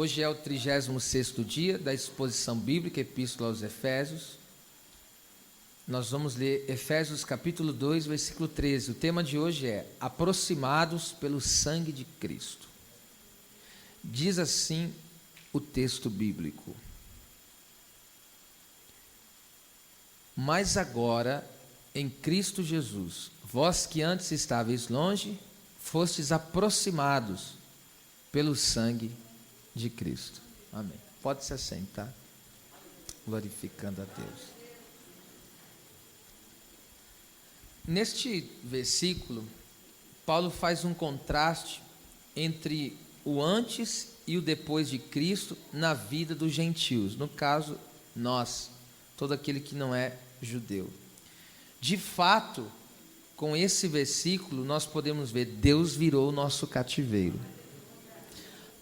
Hoje é o 36º dia da exposição bíblica, Epístola aos Efésios. Nós vamos ler Efésios capítulo 2, versículo 13. O tema de hoje é aproximados pelo sangue de Cristo. Diz assim o texto bíblico: mas agora, em Cristo Jesus, vós que antes estáveis longe, fostes aproximados pelo sangue de Cristo. Amém. Pode se assentar, glorificando a Deus. Neste versículo, Paulo faz um contraste entre o antes e o depois de Cristo na vida dos gentios, no caso, nós, todo aquele que não é judeu. De fato, com esse versículo, nós podemos ver, Deus virou o nosso cativeiro.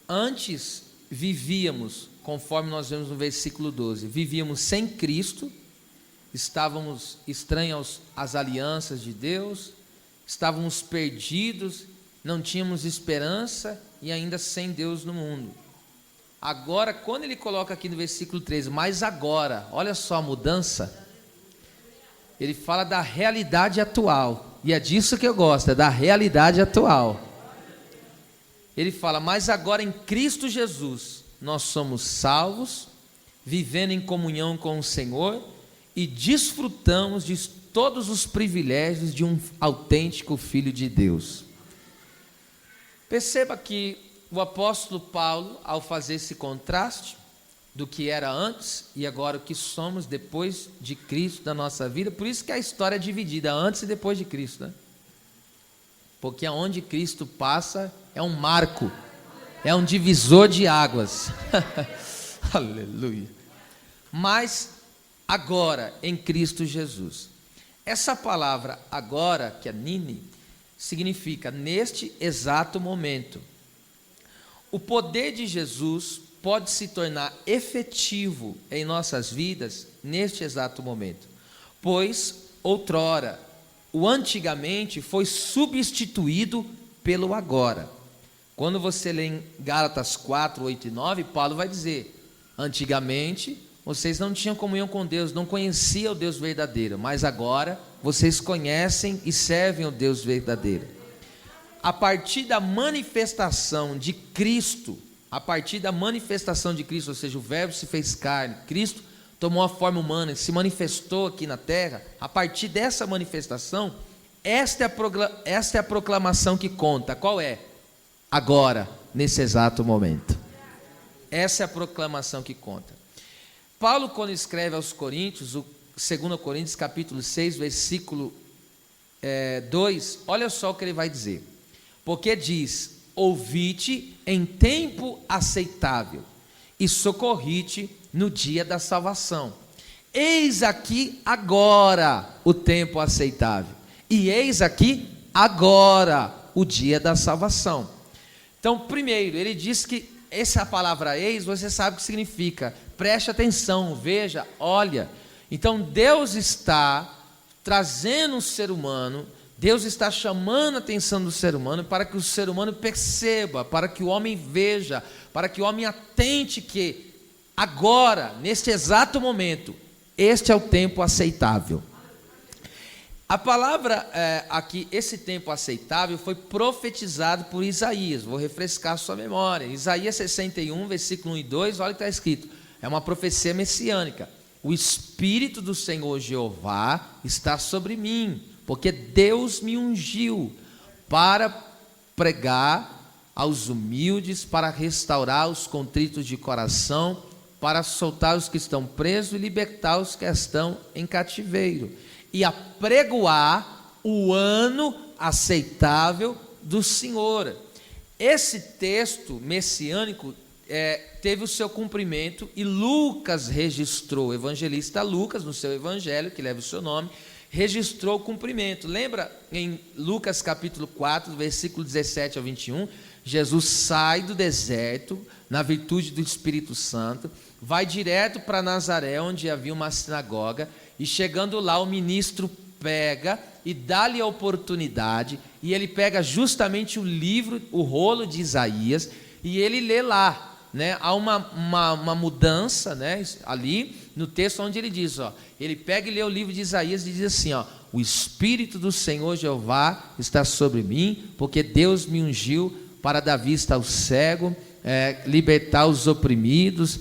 Antes, vivíamos, conforme nós vemos no versículo 12, vivíamos sem Cristo, estávamos estranhos às alianças de Deus, estávamos perdidos, não tínhamos esperança e ainda sem Deus no mundo. Agora, quando ele coloca aqui no versículo 13, mas agora, olha só a mudança, ele fala da realidade atual, e é disso que eu gosto, é da realidade atual. Ele fala, mas agora em Cristo Jesus, nós somos salvos, vivendo em comunhão com o Senhor, e desfrutamos de todos os privilégios de um autêntico Filho de Deus. Perceba que o apóstolo Paulo, ao fazer esse contraste do que era antes e agora o que somos depois de Cristo da nossa vida, por isso que a história é dividida, antes e depois de Cristo, né? Porque aonde Cristo passa é um marco, é um divisor de águas. Aleluia. Mas agora em Cristo Jesus. Essa palavra agora, que é nini, significa neste exato momento. O poder de Jesus pode se tornar efetivo em nossas vidas neste exato momento, pois outrora, o antigamente foi substituído pelo agora. Quando você lê em Gálatas 4, 8 e 9, Paulo vai dizer, antigamente vocês não tinham comunhão com Deus, não conheciam o Deus verdadeiro, mas agora vocês conhecem e servem o Deus verdadeiro. A partir da manifestação de Cristo, ou seja, o Verbo se fez carne, Cristo tomou a forma humana, se manifestou aqui na terra, a partir dessa manifestação, esta é a proclamação que conta. Qual é? Agora, nesse exato momento. Essa é a proclamação que conta. Paulo, quando escreve aos Coríntios, o 2 Coríntios capítulo 6, versículo 2, olha só o que ele vai dizer. Porque diz, ouvi-te em tempo aceitável e socorri-te no dia da salvação. Eis aqui agora o tempo aceitável, e eis aqui agora o dia da salvação. Então, primeiro, ele diz que essa palavra eis, você sabe o que significa, preste atenção, veja, olha. Então, Deus está trazendo o ser humano, Deus está chamando a atenção do ser humano para que o ser humano perceba, para que o homem veja, para que o homem atente que agora, neste exato momento, este é o tempo aceitável. A palavra aqui, esse tempo aceitável, foi profetizado por Isaías. Vou refrescar sua memória. Isaías 61, versículo 1 e 2, olha o que está escrito. É uma profecia messiânica. O Espírito do Senhor Jeová está sobre mim, porque Deus me ungiu para pregar aos humildes, para restaurar os contritos de coração, para soltar os que estão presos e libertar os que estão em cativeiro, e apregoar o ano aceitável do Senhor. Esse texto messiânico teve o seu cumprimento e Lucas registrou, o evangelista Lucas, no seu evangelho, que leva o seu nome, registrou o cumprimento. Lembra em Lucas capítulo 4, versículo 17 ao 21, Jesus sai do deserto, na virtude do Espírito Santo, vai direto para Nazaré, onde havia uma sinagoga, e chegando lá o ministro pega e dá-lhe a oportunidade, e ele pega justamente o livro, o rolo de Isaías, e ele lê lá, né, há uma mudança, né, ali no texto onde ele diz, ó, ele pega e lê o livro de Isaías e diz assim, ó, o Espírito do Senhor Jeová está sobre mim, porque Deus me ungiu para dar vista ao cego, libertar os oprimidos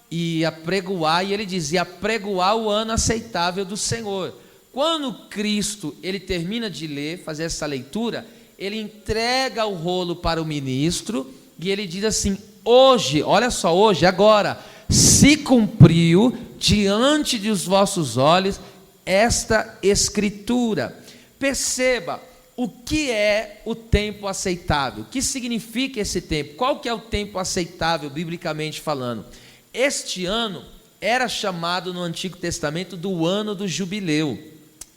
e apregoar, e ele dizia, apregoar o ano aceitável do Senhor. Quando Cristo, ele termina de ler, fazer essa leitura, ele entrega o rolo para o ministro, e ele diz assim, hoje, olha só, hoje, agora, se cumpriu diante dos vossos olhos esta escritura. Perceba, o que é o tempo aceitável? O que significa esse tempo? Qual que é o tempo aceitável, biblicamente falando? Este ano era chamado no Antigo Testamento do ano do jubileu.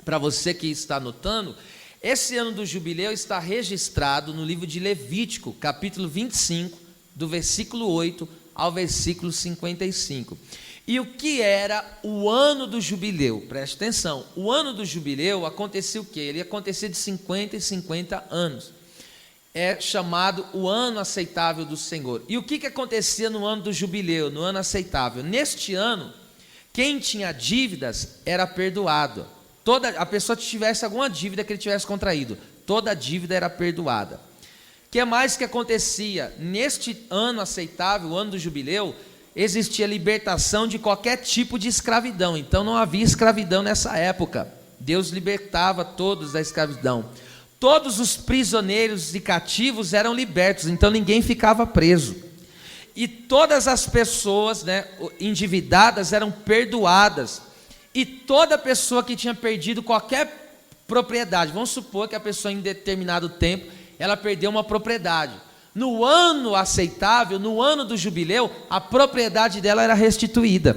Para você que está anotando, esse ano do jubileu está registrado no livro de Levítico, capítulo 25, do versículo 8 ao versículo 55. E o que era o ano do jubileu? Preste atenção, o ano do jubileu acontecia o quê? Ele acontecia de 50 em 50 anos. É chamado o ano aceitável do Senhor. E o que acontecia no ano do jubileu, no ano aceitável? Neste ano, quem tinha dívidas era perdoado. Toda a pessoa que tivesse alguma dívida que ele tivesse contraído, toda a dívida era perdoada. O que mais que acontecia? Neste ano aceitável, o ano do jubileu, existia libertação de qualquer tipo de escravidão. Então não havia escravidão nessa época. Deus libertava todos da escravidão. Todos os prisioneiros e cativos eram libertos, então ninguém ficava preso. E todas as pessoas, né, endividadas eram perdoadas. E toda pessoa que tinha perdido qualquer propriedade, vamos supor que a pessoa em determinado tempo, ela perdeu uma propriedade. No ano aceitável, no ano do jubileu, a propriedade dela era restituída.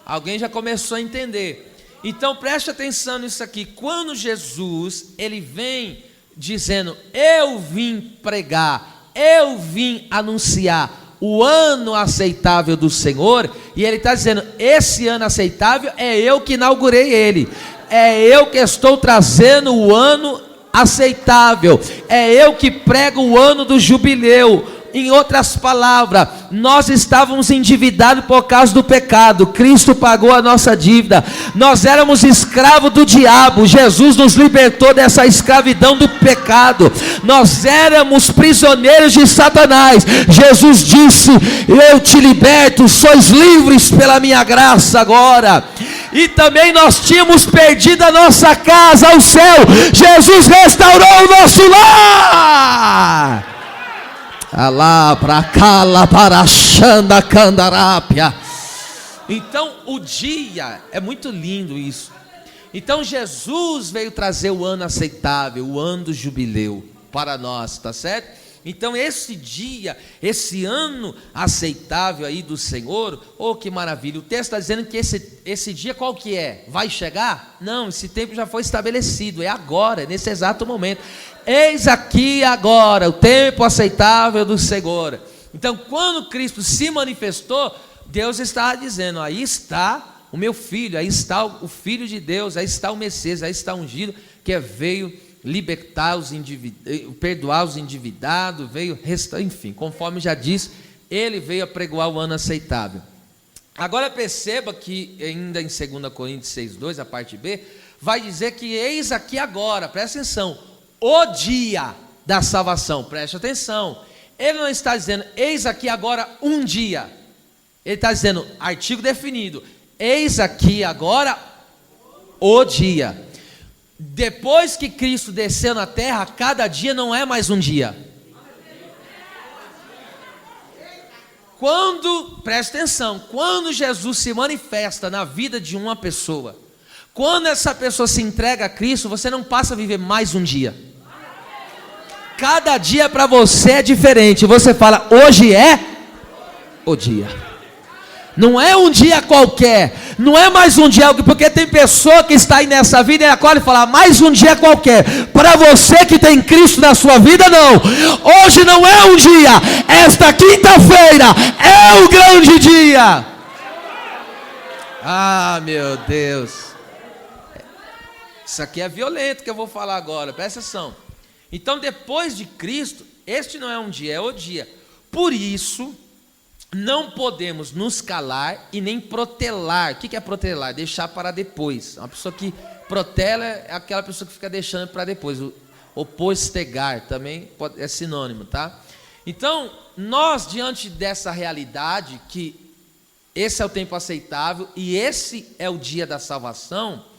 Alguém já começou a entender. Então preste atenção nisso aqui. Quando Jesus, ele vem dizendo, eu vim pregar, eu vim anunciar o ano aceitável do Senhor, e ele está dizendo, esse ano aceitável é eu que inaugurei ele, é eu que estou trazendo o ano aceitável, é eu que prego o ano do jubileu. Em outras palavras, nós estávamos endividados por causa do pecado, Cristo pagou a nossa dívida, nós éramos escravos do diabo, Jesus nos libertou dessa escravidão do pecado, nós éramos prisioneiros de Satanás, Jesus disse, eu te liberto, sois livres pela minha graça agora. E também nós tínhamos perdido a nossa casa, o céu, Jesus restaurou o nosso lar. Alá para cala para xanda candarápia. Então o dia é muito lindo isso. Então Jesus veio trazer o ano aceitável, o ano do jubileu para nós, tá certo? Então esse dia, esse ano aceitável aí do Senhor, oh que maravilha, o texto está dizendo que esse dia qual que é? Vai chegar? Não, esse tempo já foi estabelecido, é agora, nesse exato momento. Eis aqui agora, o tempo aceitável do Senhor. Então quando Cristo se manifestou, Deus estava dizendo, aí está o meu filho, aí está o Filho de Deus, aí está o Messias, aí está o ungido, que veio libertar os perdoar os endividados, veio restaurar, enfim, conforme já disse, ele veio apregoar o ano aceitável. Agora perceba que ainda em 2 Coríntios 6:2, a parte B, vai dizer que eis aqui agora, presta atenção, o dia da salvação, preste atenção, ele não está dizendo, eis aqui agora um dia, ele está dizendo, artigo definido, eis aqui agora o dia. Depois que Cristo desceu na terra, cada dia não é mais um dia. Presta atenção, quando Jesus se manifesta na vida de uma pessoa, quando essa pessoa se entrega a Cristo, você não passa a viver mais um dia. Cada dia para você é diferente. Você fala, hoje é o dia. Não é um dia qualquer, não é mais um dia, porque tem pessoa que está aí nessa vida e acorda e fala, mais um dia qualquer. Para você que tem Cristo na sua vida, não. Hoje não é um dia, esta quinta-feira é o grande dia. Ah, meu Deus. Isso aqui é violento que eu vou falar agora, presta atenção. Então depois de Cristo, este não é um dia, é o dia. Por isso, não podemos nos calar e nem protelar. O que é protelar? Deixar para depois. Uma pessoa que protela é aquela pessoa que fica deixando para depois. O postergar também é sinônimo, tá? Então, nós, diante dessa realidade, que esse é o tempo aceitável e esse é o dia da salvação,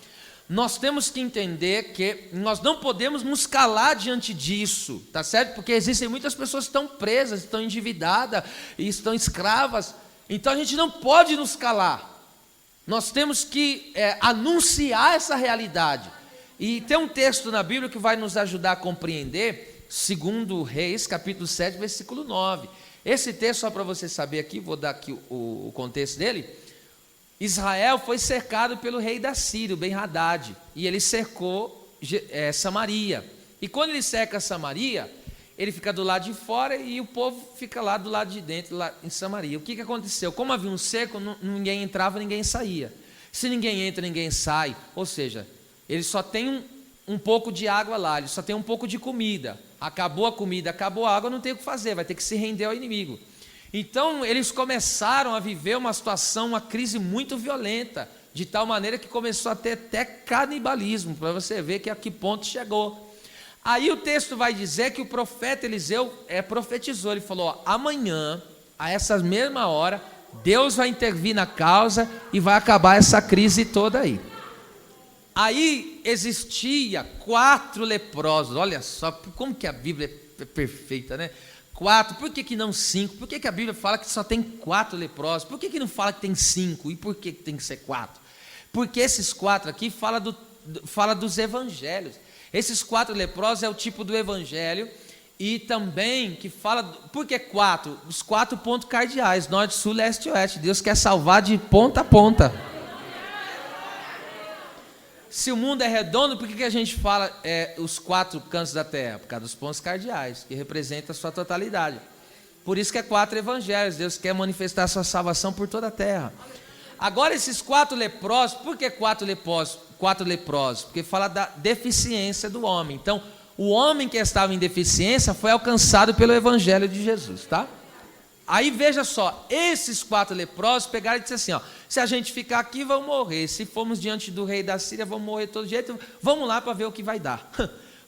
nós temos que entender que nós não podemos nos calar diante disso, tá certo? Porque existem muitas pessoas que estão presas, estão endividadas e estão escravas. Então a gente não pode nos calar. Nós temos que anunciar essa realidade. E tem um texto na Bíblia que vai nos ajudar a compreender, segundo Reis, capítulo 7, versículo 9. Esse texto, só para você saber aqui, vou dar aqui o contexto dele. Israel foi cercado pelo rei da Síria, o Ben-Hadad, e ele cercou Samaria. E quando ele cerca Samaria, ele fica do lado de fora e o povo fica lá do lado de dentro, lá em Samaria. O que aconteceu? Como havia um cerco, ninguém entrava, ninguém saía. Se ninguém entra, ninguém sai. Ou seja, ele só tem um pouco de água lá, ele só tem um pouco de comida. Acabou a comida, acabou a água, não tem o que fazer, vai ter que se render ao inimigo. Então eles começaram a viver uma situação, uma crise muito violenta, de tal maneira que começou a ter até canibalismo, para você ver a que ponto chegou. Aí o texto vai dizer que o profeta Eliseu profetizou, ele falou, ó, amanhã, a essa mesma hora, Deus vai intervir na causa e vai acabar essa crise toda aí. Aí existia 4 leprosos, olha só como que a Bíblia é perfeita, né? 4, por que não 5? Por que a Bíblia fala que só tem 4 leprosos? Por que não fala que tem 5? E por que tem que ser 4? Porque esses 4 aqui fala dos evangelhos. Esses 4 leprosos é o tipo do evangelho e também que fala... Por que 4? Os 4 pontos cardeais, norte, sul, leste e oeste. Deus quer salvar de ponta a ponta. Se o mundo é redondo, por que a gente fala os 4 cantos da terra? Por causa dos pontos cardeais, que representam a sua totalidade. Por isso que é 4 evangelhos. Deus quer manifestar a sua salvação por toda a terra. Agora esses 4 leprosos, por que 4 leprosos? Porque fala da deficiência do homem. Então, o homem que estava em deficiência foi alcançado pelo evangelho de Jesus, tá? Aí veja só, esses 4 leprosos pegaram e disseram assim, ó, se a gente ficar aqui, vamos morrer. Se formos diante do rei da Síria, vamos morrer de todo jeito. Vamos lá para ver o que vai dar.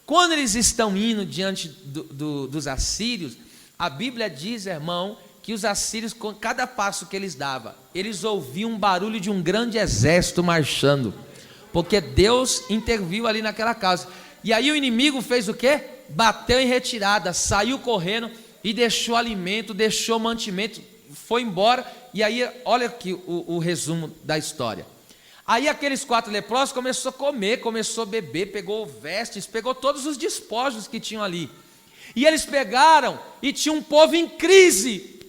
Quando eles estão indo diante dos assírios, a Bíblia diz, irmão, que os assírios, com cada passo que eles davam, eles ouviam um barulho de um grande exército marchando. Porque Deus interviu ali naquela casa. E aí o inimigo fez o quê? Bateu em retirada, saiu correndo e deixou alimento, deixou mantimento, foi embora. E aí, olha aqui o resumo da história. Aí aqueles 4 leprosos começou a comer, começou a beber, pegou vestes, pegou todos os despojos que tinham ali. E eles pegaram e tinha um povo em crise.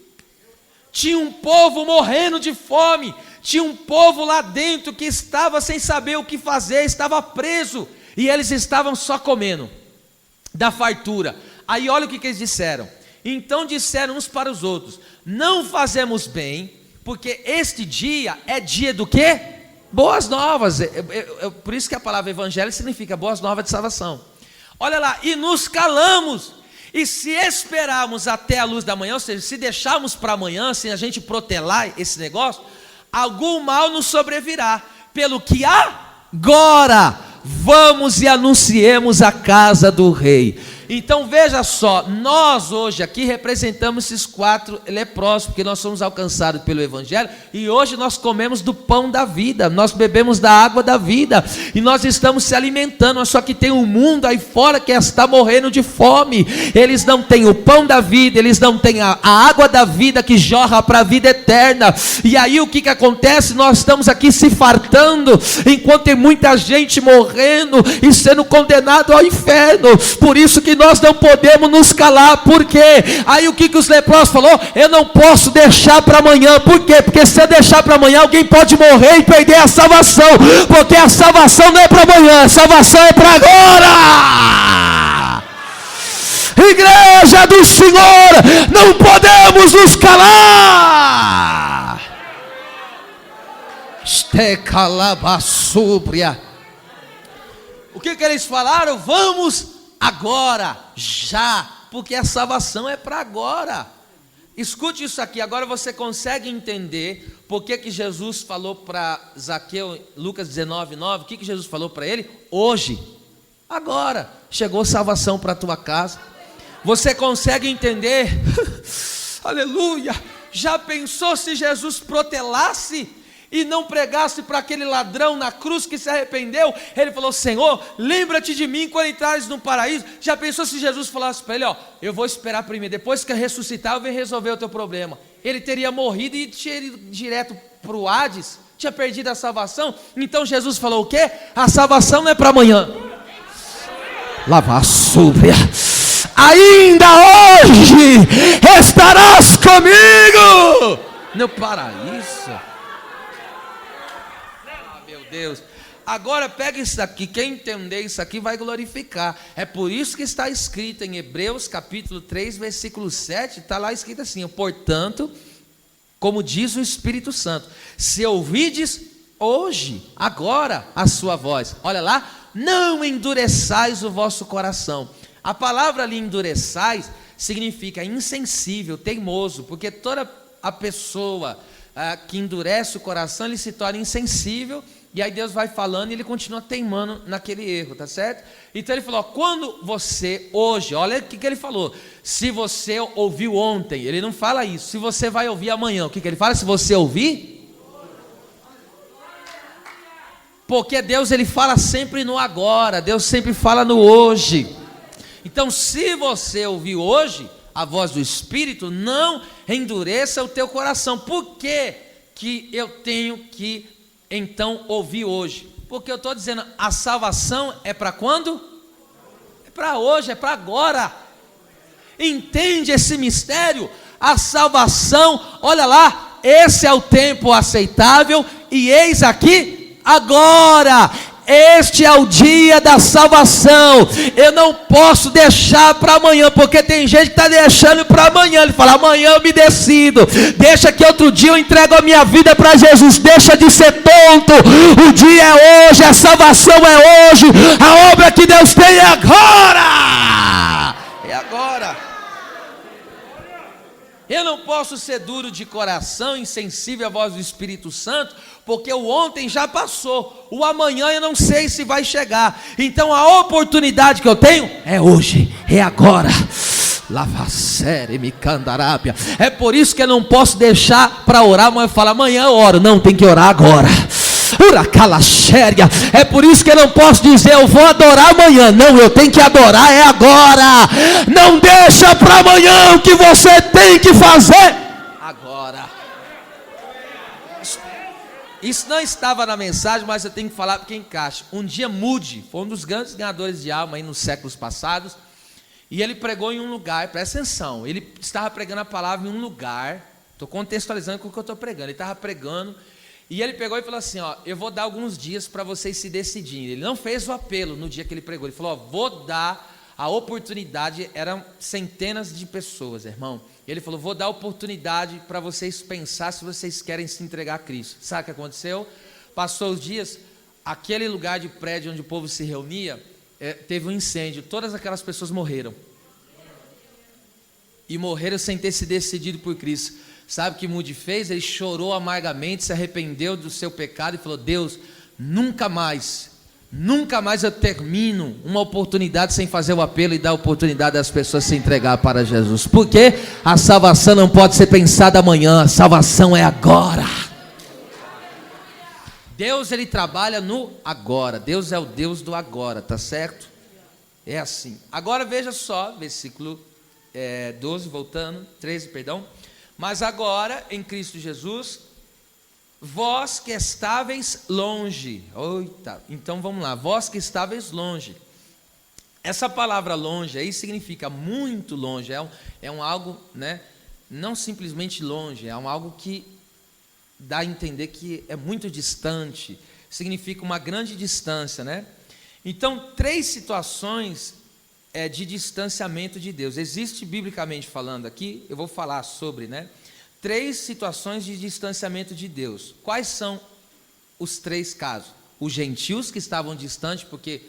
Tinha um povo morrendo de fome. Tinha um povo lá dentro que estava sem saber o que fazer, estava preso. E eles estavam só comendo da fartura. Aí olha o que eles disseram. Então disseram uns para os outros, não fazemos bem, porque este dia é dia do quê? Boas novas. Por isso que a palavra evangelho significa boas novas de salvação. Olha lá, e nos calamos, e se esperarmos até a luz da manhã, ou seja, se deixarmos para amanhã, se a gente protelar esse negócio, algum mal nos sobrevirá, pelo que agora vamos e anunciemos a casa do rei. Então veja só, nós hoje aqui representamos esses 4 leprosos, porque nós somos alcançados pelo evangelho, e hoje nós comemos do pão da vida, nós bebemos da água da vida, e nós estamos se alimentando. Só que tem um mundo aí fora que está morrendo de fome, eles não têm o pão da vida, eles não têm a água da vida que jorra para a vida eterna. E aí o que acontece? Nós estamos aqui se fartando, enquanto tem muita gente morrendo e sendo condenado ao inferno. Por isso que nós não podemos nos calar. Por quê? Aí o que os leprosos falou? Eu não posso deixar para amanhã. Por quê? Porque se eu deixar para amanhã, alguém pode morrer e perder a salvação. Porque a salvação não é para amanhã, a salvação é para agora. Igreja do Senhor, não podemos nos calar. O que eles falaram? Vamos agora, já, porque a salvação é para agora. Escute isso aqui, agora você consegue entender por que Jesus falou para Zaqueu, Lucas 19:9, o que Jesus falou para ele? Hoje, agora, chegou salvação para a tua casa. Você consegue entender? Aleluia! Já pensou se Jesus protelasse e não pregasse para aquele ladrão na cruz que se arrependeu? Ele falou: Senhor, lembra-te de mim quando entrares no paraíso. Já pensou se Jesus falasse para ele: ó, eu vou esperar primeiro, depois que eu ressuscitar eu venho resolver o teu problema? Ele teria morrido e tinha ido direto para o Hades, tinha perdido a salvação. Então Jesus falou o quê? A salvação não é para amanhã. Lavar súbria. Ainda hoje estarás comigo no paraíso. Meu Deus. Agora pega isso aqui, quem entender isso aqui vai glorificar. É por isso que está escrito em Hebreus capítulo 3, versículo 7, está lá escrito assim: portanto, como diz o Espírito Santo, se ouvides hoje, agora, a sua voz, olha lá, não endureçais o vosso coração. A palavra ali, endureçais, significa insensível, teimoso, porque toda a pessoa que endurece o coração, ele se torna insensível, e aí Deus vai falando e ele continua teimando naquele erro, tá certo? Então ele falou: quando você hoje, olha o que ele falou, se você ouviu ontem, ele não fala isso, se você vai ouvir amanhã, o que ele fala? Se você ouvir, porque Deus, ele fala sempre no agora, Deus sempre fala no hoje. Então, se você ouvir hoje a voz do Espírito, não endureça o teu coração. Por que que eu tenho que, então, ouvir hoje? Porque eu estou dizendo, a salvação é para quando? É para hoje, é para agora. Entende esse mistério? A salvação, olha lá, esse é o tempo aceitável, e eis aqui, agora. Este é o dia da salvação. Eu não posso deixar para amanhã, porque tem gente que está deixando para amanhã. Ele fala: amanhã eu me decido, deixa que outro dia eu entrego a minha vida para Jesus. Deixa de ser tonto, o dia é hoje, a salvação é hoje, a obra que Deus tem é agora. É agora. Eu não posso ser duro de coração, insensível à voz do Espírito Santo, porque o ontem já passou, o amanhã eu não sei se vai chegar. Então a oportunidade que eu tenho é hoje, é agora. Lava série, me candarábia. É por isso que eu não posso deixar para orar, mas eu falo: amanhã eu oro. Não, tem que orar agora. É por isso que eu não posso dizer eu vou adorar amanhã. Não, eu tenho que adorar é agora. Não deixa para amanhã o que você tem que fazer agora. Isso não estava na mensagem, mas eu tenho que falar porque encaixa. Um dia Moody foi um dos grandes ganhadores de alma aí nos séculos passados, e ele pregou em um lugar, presta atenção, ele estava pregando a palavra em um lugar, estou contextualizando com o que eu estou pregando, ele estava pregando, e ele pegou e falou assim: ó, eu vou dar alguns dias para vocês se decidirem. Ele não fez o apelo no dia que ele pregou, ele falou: ó, vou dar a oportunidade, eram centenas de pessoas, irmão. Ele falou: vou dar a oportunidade para vocês pensar se vocês querem se entregar a Cristo. Sabe o que aconteceu? Passou os dias, aquele lugar de prédio onde o povo se reunia, teve um incêndio, todas aquelas pessoas morreram. E morreram sem ter se decidido por Cristo. Sabe o que Moody fez? Ele chorou amargamente, se arrependeu do seu pecado e falou: Deus, nunca mais eu termino uma oportunidade sem fazer o apelo e dar a oportunidade das pessoas se entregar para Jesus. Porque a salvação não pode ser pensada amanhã, a salvação é agora. Deus, ele trabalha no agora. Deus é o Deus do agora, tá certo? É assim. Agora veja só, versículo 12, voltando, 13, perdão. Mas agora, em Cristo Jesus, vós que estáveis longe. Oita, então vamos lá, vós que estáveis longe. Essa palavra longe aí significa muito longe, é um algo, né? Não simplesmente longe, é um algo que dá a entender que é muito distante, significa uma grande distância, né? Então, 3 situações de distanciamento de Deus. Existe, biblicamente falando aqui, eu vou falar sobre, 3 situações de distanciamento de Deus. Quais são os 3 casos? Os gentios que estavam distantes, porque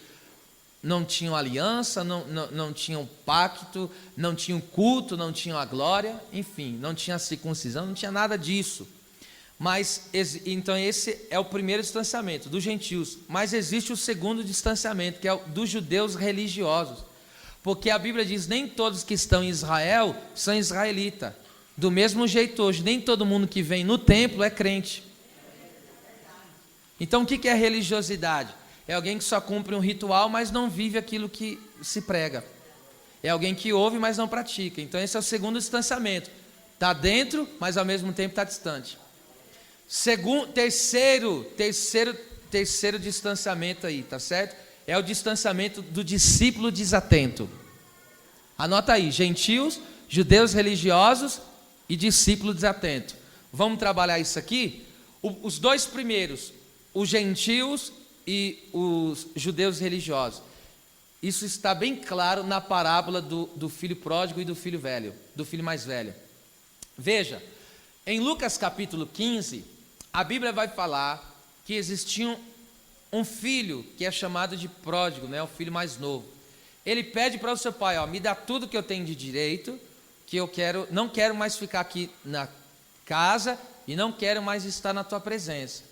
não tinham aliança, não tinham pacto, não tinham culto, não tinham a glória, enfim, não tinha circuncisão, não tinha nada disso. Mas, então esse é o primeiro distanciamento, dos gentios. Mas existe o segundo distanciamento, que é o dos judeus religiosos. Porque a Bíblia diz, nem todos que estão em Israel são israelitas. Do mesmo jeito hoje, nem todo mundo que vem no templo é crente. Então o que é religiosidade? É alguém que só cumpre um ritual, mas não vive aquilo que se prega. É alguém que ouve, mas não pratica. Então esse é o segundo distanciamento. Está dentro, mas ao mesmo tempo está distante. Terceiro distanciamento aí, tá certo? É o distanciamento do discípulo desatento. Anota aí, gentios, judeus religiosos e discípulo desatento. Vamos trabalhar isso aqui? Os dois primeiros, os gentios e os judeus religiosos. Isso está bem claro na parábola do filho pródigo e do filho velho, do filho mais velho. Veja, em Lucas capítulo 15, a Bíblia vai falar que existia um filho que é chamado de pródigo, né, o filho mais novo. Ele pede para o seu pai, me dá tudo que eu tenho de direito, que eu não quero mais ficar aqui na casa e não quero mais estar na tua presença.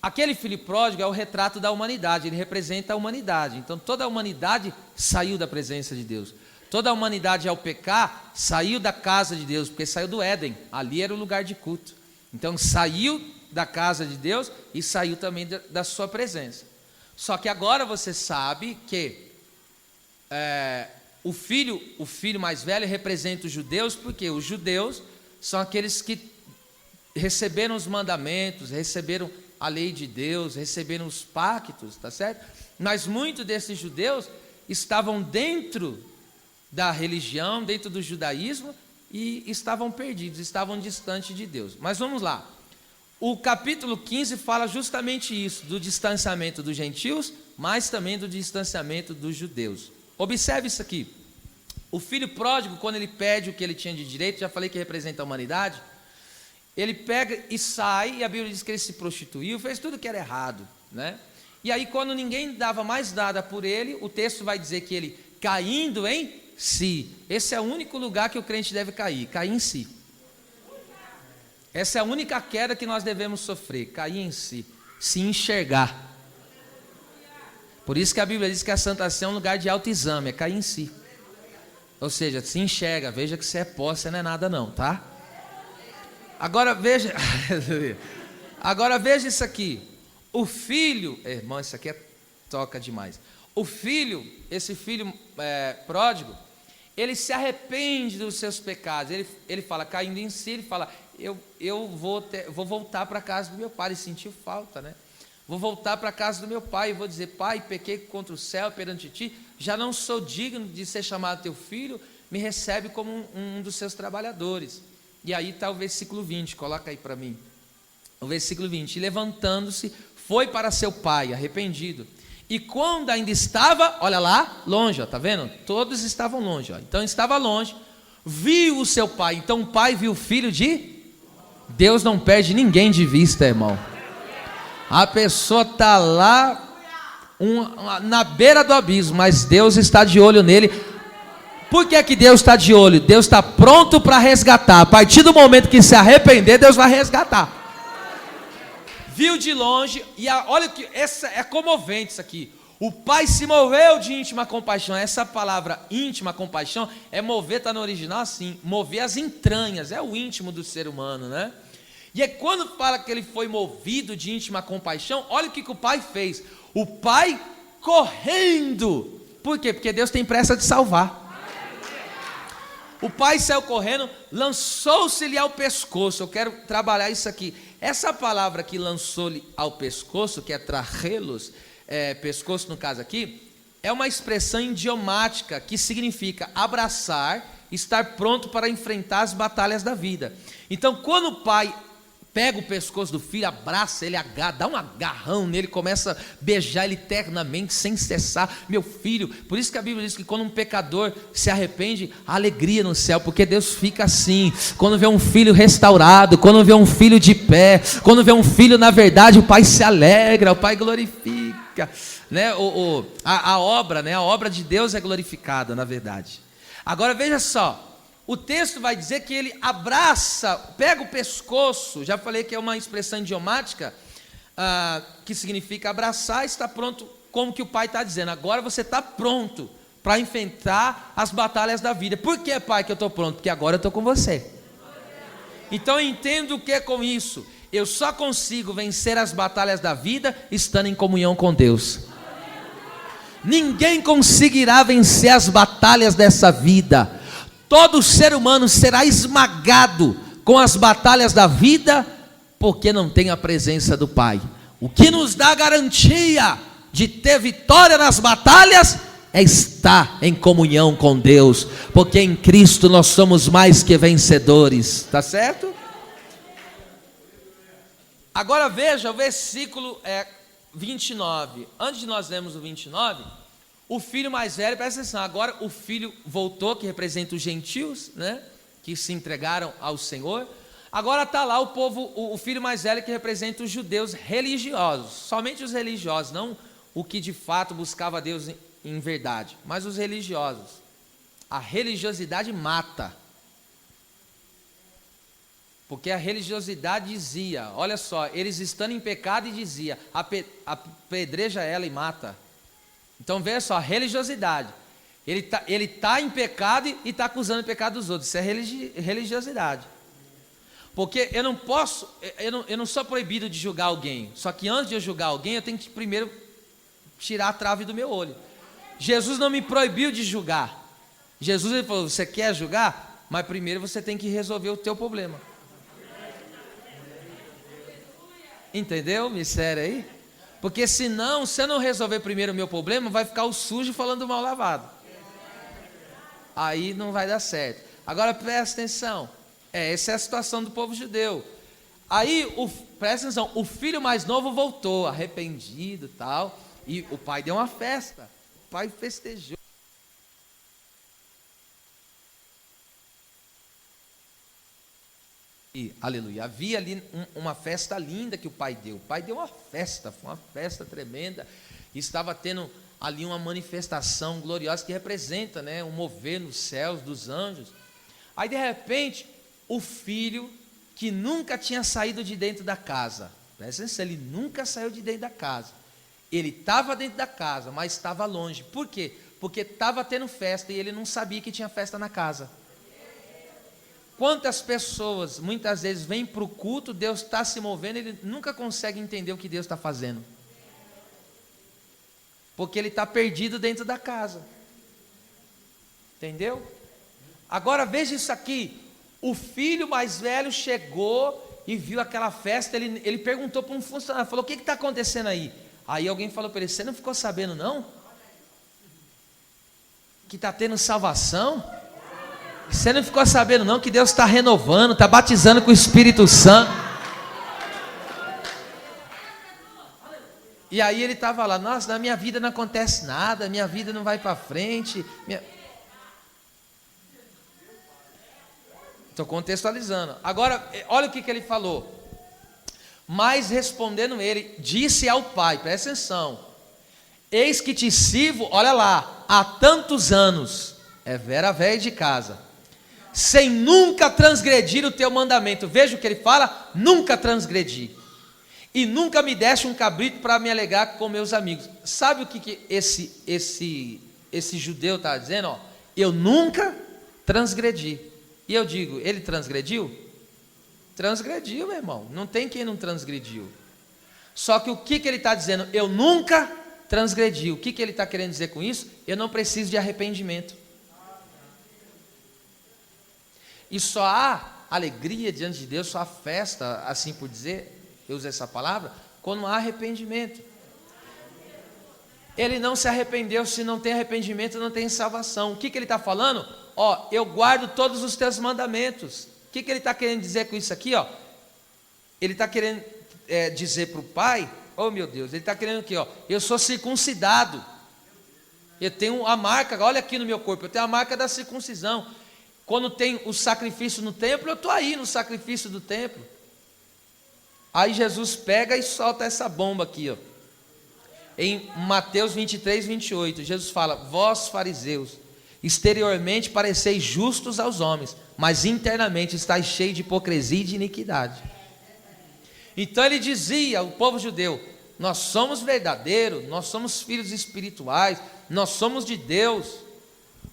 Aquele filho pródigo é o retrato da humanidade, ele representa a humanidade. Então toda a humanidade saiu da presença de Deus. Toda a humanidade ao pecar saiu da casa de Deus, porque saiu do Éden, ali era o lugar de culto. Então saiu da casa de Deus e saiu também da sua presença. Só que agora você sabe que o filho mais velho representa os judeus, porque os judeus são aqueles que receberam os mandamentos, receberam a lei de Deus, receberam os pactos, tá certo? Mas muitos desses judeus estavam dentro da religião, dentro do judaísmo, e estavam perdidos, estavam distantes de Deus. Mas vamos lá. O capítulo 15 fala justamente isso, do distanciamento dos gentios, mas também do distanciamento dos judeus. Observe isso aqui. O filho pródigo, quando ele pede o que ele tinha de direito, já falei que representa a humanidade, ele pega e sai, e a Bíblia diz que ele se prostituiu, fez tudo que era errado, né? E aí, quando ninguém dava mais nada por ele, o texto vai dizer que ele, caindo em si, esse é o único lugar que o crente deve cair em si. Essa é a única queda que nós devemos sofrer, cair em si, se enxergar. Por isso que a Bíblia diz que a Santa Ceia é um lugar de autoexame, é cair em si. Ou seja, se enxerga, veja que você é pó, você não é nada não, tá? Agora veja isso aqui. O filho, irmão, isso aqui toca demais. O filho, esse filho pródigo, ele se arrepende dos seus pecados. Ele fala, caindo em si, ele fala, eu vou voltar para a casa do meu pai. Ele sentiu falta, né? Vou voltar para a casa do meu pai e vou dizer, pai, pequei contra o céu perante ti, já não sou digno de ser chamado teu filho, me recebe como um dos seus trabalhadores. E aí está o versículo 20, coloca aí para mim. O versículo 20, e levantando-se, foi para seu pai, arrependido. E quando ainda estava, olha lá, longe, tá vendo? Todos estavam longe, então estava longe, viu o seu pai. Então o pai viu o filho de... Deus não perde ninguém de vista, irmão. A pessoa está lá na beira do abismo, mas Deus está de olho nele. Por que que Deus está de olho? Deus está pronto para resgatar. A partir do momento que se arrepender, Deus vai resgatar. Viu de longe, e olha que é comovente isso aqui. O pai se moveu de íntima compaixão. Essa palavra íntima compaixão é mover, está no original assim, mover as entranhas, é o íntimo do ser humano, né? E é quando fala que ele foi movido de íntima compaixão, olha o que o pai fez. O pai correndo. Por quê? Porque Deus tem pressa de salvar. O pai saiu correndo, lançou-se-lhe ao pescoço. Eu quero trabalhar isso aqui. Essa palavra que lançou-lhe ao pescoço, que é trachelos, pescoço no caso aqui, é uma expressão idiomática que significa abraçar, estar pronto para enfrentar as batalhas da vida. Então, quando o pai pega o pescoço do filho, abraça ele, dá um agarrão nele, começa a beijar ele eternamente, sem cessar, meu filho. Por isso que a Bíblia diz que quando um pecador se arrepende, há alegria no céu, porque Deus fica assim, quando vê um filho restaurado, quando vê um filho de pé, quando vê um filho na verdade, o pai se alegra, o pai glorifica. né? A obra, né? A obra de Deus é glorificada, na verdade. Agora veja só, o texto vai dizer que ele abraça, pega o pescoço, já falei que é uma expressão idiomática, que significa abraçar, está pronto, como que o pai está dizendo, agora você está pronto para enfrentar as batalhas da vida. Por que, pai, que eu estou pronto? Porque agora eu estou com você. Então eu entendo o que é com isso. Eu só consigo vencer as batalhas da vida estando em comunhão com Deus. Ninguém conseguirá vencer as batalhas dessa vida. Todo ser humano será esmagado com as batalhas da vida, porque não tem a presença do Pai. O que nos dá garantia de ter vitória nas batalhas é estar em comunhão com Deus, porque em Cristo nós somos mais que vencedores, tá certo? Agora veja o versículo 29. Antes de nós lermos o 29, o filho mais velho, presta atenção, agora o filho voltou, que representa os gentios, né, que se entregaram ao Senhor. Agora está lá o povo, o filho mais velho, que representa os judeus religiosos, somente os religiosos, não o que de fato buscava Deus em verdade, mas os religiosos. A religiosidade mata, porque a religiosidade dizia, olha só, eles estando em pecado e dizia, apedreja ela e mata. Então veja só, a religiosidade, ele tá em pecado e está acusando o pecado dos outros, isso é religiosidade. Porque eu não sou proibido de julgar alguém, só que antes de eu julgar alguém, eu tenho que primeiro tirar a trave do meu olho. Jesus não me proibiu de julgar. Jesus, ele falou, você quer julgar? Mas primeiro você tem que resolver o teu problema. Entendeu o mistério aí? Porque senão, se eu não resolver primeiro o meu problema, vai ficar o sujo falando mal lavado. Aí não vai dar certo. Agora presta atenção. Essa é a situação do povo judeu. Aí, presta atenção, o filho mais novo voltou, arrependido e tal, e o pai deu uma festa. O pai festejou. E, aleluia, havia ali uma festa linda que o pai deu. O pai deu uma festa, foi uma festa tremenda. E estava tendo ali uma manifestação gloriosa que representa, né, um mover nos céus dos anjos. Aí de repente, o filho que nunca tinha saído de dentro da casa, presta atenção, ele nunca saiu de dentro da casa. Ele estava dentro da casa, mas estava longe. Por quê? Porque estava tendo festa e ele não sabia que tinha festa na casa. Quantas pessoas, muitas vezes, vêm para o culto, Deus está se movendo, ele nunca consegue entender o que Deus está fazendo. Porque ele está perdido dentro da casa. Entendeu? Agora veja isso aqui. O filho mais velho chegou e viu aquela festa, ele perguntou para um funcionário, falou, o que está acontecendo aí? Aí alguém falou para ele, você não ficou sabendo não? Que está tendo salvação? Você não ficou sabendo não que Deus está renovando, está batizando com o Espírito Santo? E aí ele estava lá, nossa, na minha vida não acontece nada, minha vida não vai para frente. Estou contextualizando. Agora, olha o que ele falou. Mas respondendo ele, disse ao pai, presta atenção, eis que te sirvo, olha lá, há tantos anos, era velho de casa, sem nunca transgredir o teu mandamento. Veja o que ele fala, nunca transgredi. E nunca me deste um cabrito para me alegrar com meus amigos. Sabe o que esse judeu está dizendo? Ó, eu nunca transgredi. E eu digo, ele transgrediu? Transgrediu, meu irmão. Não tem quem não transgrediu. Só que o que ele está dizendo? Eu nunca transgredi. O que ele está querendo dizer com isso? Eu não preciso de arrependimento. E só há alegria diante de Deus, só há festa, assim por dizer, eu uso essa palavra, quando há arrependimento. Ele não se arrependeu, se não tem arrependimento, não tem salvação. O que ele está falando? Ó, eu guardo todos os teus mandamentos. O que ele está querendo dizer com isso aqui? Ó? Ele está querendo dizer para o pai, oh meu Deus, ele está querendo aqui, ó, eu sou circuncidado. Eu tenho a marca, olha aqui no meu corpo, eu tenho a marca da circuncisão. Quando tem o sacrifício no templo, eu estou aí no sacrifício do templo. Aí Jesus pega e solta essa bomba aqui, ó. Em Mateus 23, 28, Jesus fala: vós fariseus, exteriormente pareceis justos aos homens, mas internamente estáis cheios de hipocrisia e de iniquidade. Então ele dizia ao povo judeu: nós somos verdadeiros, nós somos filhos espirituais, nós somos de Deus.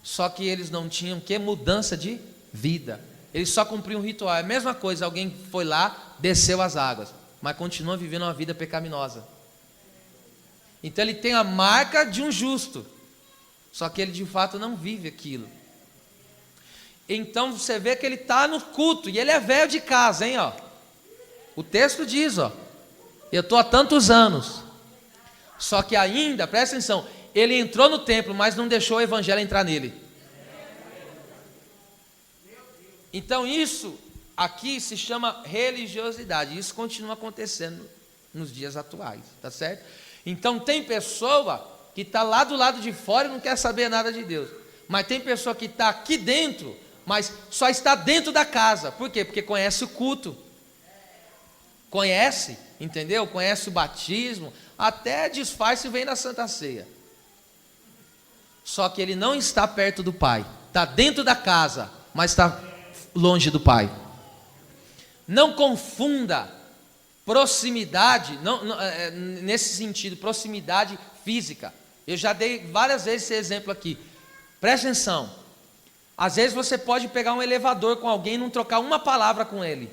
Só que eles não tinham que mudança de vida. Eles só cumpriam um ritual. É a mesma coisa, alguém foi lá, desceu as águas, mas continua vivendo uma vida pecaminosa. Então ele tem a marca de um justo, só que ele de fato não vive aquilo. Então você vê que ele está no culto, e ele é velho de casa, hein, ó. O texto diz, ó, eu estou há tantos anos, só que ainda, presta atenção, ele entrou no templo, mas não deixou o evangelho entrar nele. Então isso aqui se chama religiosidade, isso continua acontecendo nos dias atuais, tá certo? Então tem pessoa que está lá do lado de fora e não quer saber nada de Deus, mas tem pessoa que está aqui dentro, mas só está dentro da casa. Por quê? Porque conhece o culto, conhece, entendeu? Conhece o batismo, até disfarce e vem na Santa Ceia. Só que ele não está perto do Pai, está dentro da casa, mas está longe do Pai. Não confunda proximidade, nesse sentido, proximidade física. Eu já dei várias vezes esse exemplo aqui. Presta atenção. Às vezes você pode pegar um elevador com alguém e não trocar uma palavra com ele.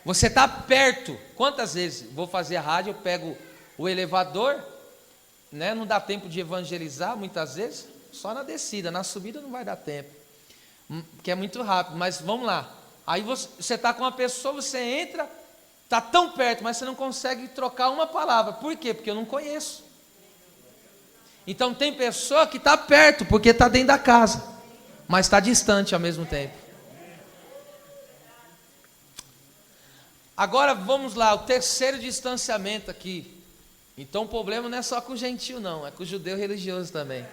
Você está perto. Quantas vezes vou fazer a rádio, eu pego o elevador, né? Não dá tempo de evangelizar muitas vezes, só na descida, na subida não vai dar tempo, porque é muito rápido, mas vamos lá. Aí você está com uma pessoa, você entra, está tão perto, mas você não consegue trocar uma palavra. Por quê? Porque eu não conheço. Então tem pessoa que está perto, porque está dentro da casa, mas está distante ao mesmo tempo. Agora vamos lá, o terceiro distanciamento aqui. Então o problema não é só com o gentio não, é com o judeu religioso também.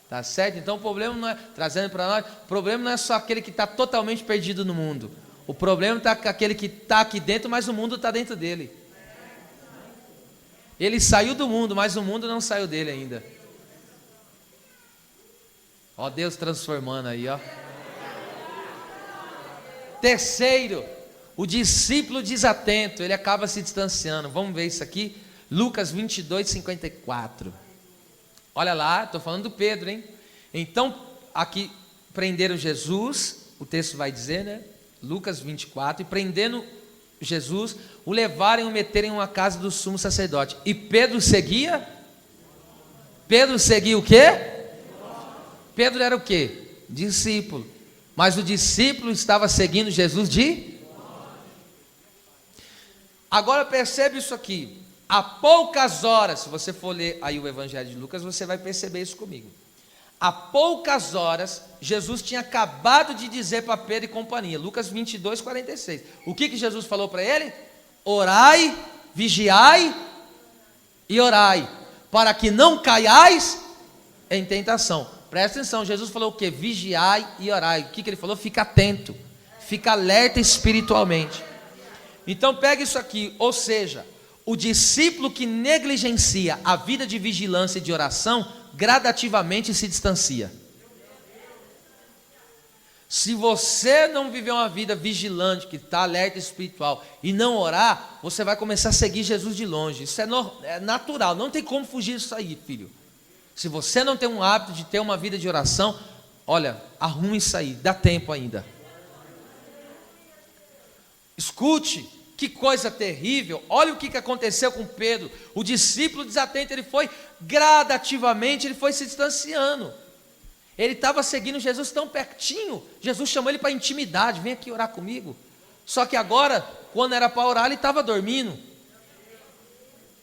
Tá certo? Então o problema não é, trazendo para nós, o problema não é só aquele que está totalmente perdido no mundo. O problema está com aquele que está aqui dentro, mas o mundo está dentro dele. Ele saiu do mundo, mas o mundo não saiu dele ainda. Ó Deus transformando aí, ó. Terceiro, o discípulo desatento, ele acaba se distanciando. Vamos ver isso aqui, Lucas 22, 54. Olha lá, estou falando do Pedro, hein? Então, aqui, prenderam Jesus, o texto vai dizer, né? Lucas 24, e prendendo Jesus, o levarem e o meterem em uma casa do sumo sacerdote. E Pedro seguia? Pedro seguia o quê? Pedro era o quê? Discípulo. Mas o discípulo estava seguindo Jesus de... Agora percebe isso aqui. Há poucas horas, se você for ler aí o Evangelho de Lucas, você vai perceber isso comigo. Há poucas horas, Jesus tinha acabado de dizer para Pedro e companhia, Lucas 22, 46. O que Jesus falou para ele? Orai, vigiai e orai, para que não caiais em tentação. Presta atenção, Jesus falou o que? Vigiai e orai. O que ele falou? Fica atento, fica alerta espiritualmente. Então pega isso aqui, ou seja, o discípulo que negligencia a vida de vigilância e de oração, gradativamente se distancia. Se você não viver uma vida vigilante, que está alerta espiritual, e não orar, você vai começar a seguir Jesus de longe. Isso é natural, não tem como fugir disso aí, filho. Se você não tem um hábito de ter uma vida de oração, olha, arrume isso aí, dá tempo ainda. Escute. Que coisa terrível, olha o que aconteceu com Pedro, o discípulo desatento, ele foi gradativamente, ele foi se distanciando, ele estava seguindo Jesus tão pertinho, Jesus chamou ele para intimidade, vem aqui orar comigo, só que agora, quando era para orar, ele estava dormindo.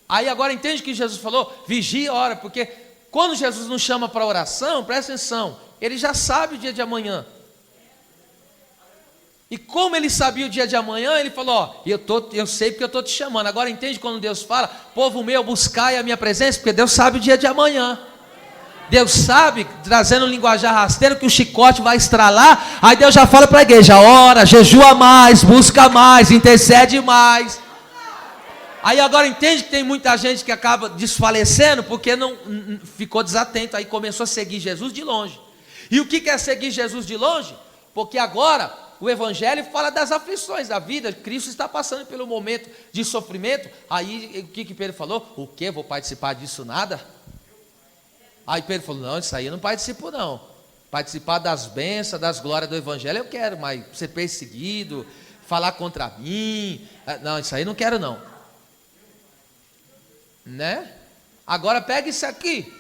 Aí agora entende o que Jesus falou? Vigia e ora, porque quando Jesus nos chama para oração, presta atenção, ele já sabe o dia de amanhã. E como ele sabia o dia de amanhã, ele falou, ó, eu sei porque eu estou te chamando. Agora entende quando Deus fala, povo meu, buscai a minha presença, porque Deus sabe o dia de amanhã. Deus sabe, trazendo um linguajar rasteiro, que o chicote vai estralar, aí Deus já fala para a igreja, ora, jejua mais, busca mais, intercede mais. Aí agora entende que tem muita gente que acaba desfalecendo porque não ficou desatento, aí começou a seguir Jesus de longe. E o que é seguir Jesus de longe? Porque agora o Evangelho fala das aflições da vida. Cristo está passando pelo momento de sofrimento. Aí o que Pedro falou? O quê? Vou participar disso nada? Aí Pedro falou, não, isso aí eu não participo não. Participar das bênçãos, das glórias do Evangelho eu quero, mas ser perseguido, falar contra mim, não, isso aí não quero não. Né? Agora pega isso aqui.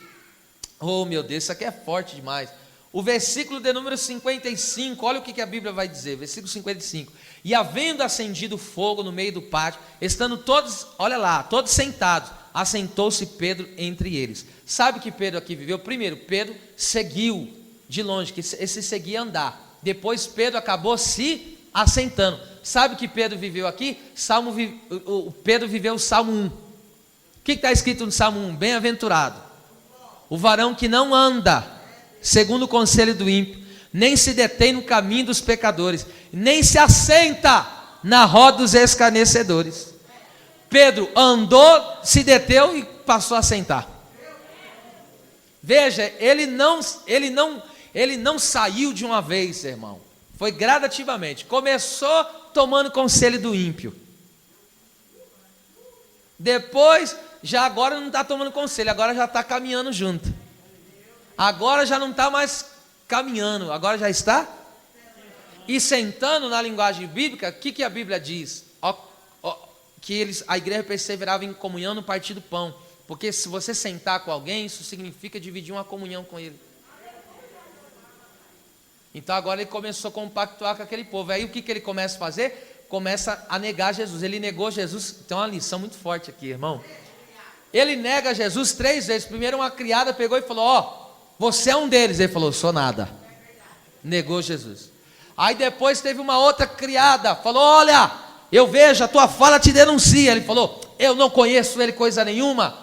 Oh meu Deus, isso aqui é forte demais. O versículo de número 55, olha o que a Bíblia vai dizer, versículo 55. E havendo acendido fogo no meio do pátio, estando todos, olha lá, todos sentados, assentou-se Pedro entre eles. Sabe que Pedro aqui viveu? Primeiro, Pedro seguiu de longe, que esse seguia andar. Depois Pedro acabou se assentando. Sabe que Pedro viveu aqui? Pedro viveu o Salmo 1. O que está escrito no Salmo 1? Bem-aventurado o varão que não anda segundo o conselho do ímpio, nem se detém no caminho dos pecadores, nem se assenta na roda dos escarnecedores. Pedro andou, se deteu e passou a sentar. Veja, ele não saiu de uma vez, irmão. Foi gradativamente. Começou tomando conselho do ímpio. Depois, já agora não está tomando conselho, agora já está caminhando junto. Agora já não está mais caminhando, agora já está. E sentando na linguagem bíblica, o que a Bíblia diz? Que a igreja perseverava em comunhão no partir do pão. Porque se você sentar com alguém, isso significa dividir uma comunhão com ele. Então agora ele começou a compactuar com aquele povo. Aí o que ele começa a fazer? Começa a negar Jesus. Ele negou Jesus. Tem uma lição muito forte aqui, irmão. Ele nega Jesus 3 vezes. Primeiro uma criada pegou e falou, você é um deles. Ele falou, sou nada. Negou Jesus. Aí depois teve uma outra criada, falou, olha, eu vejo, a tua fala te denuncia. Ele falou, eu não conheço ele coisa nenhuma.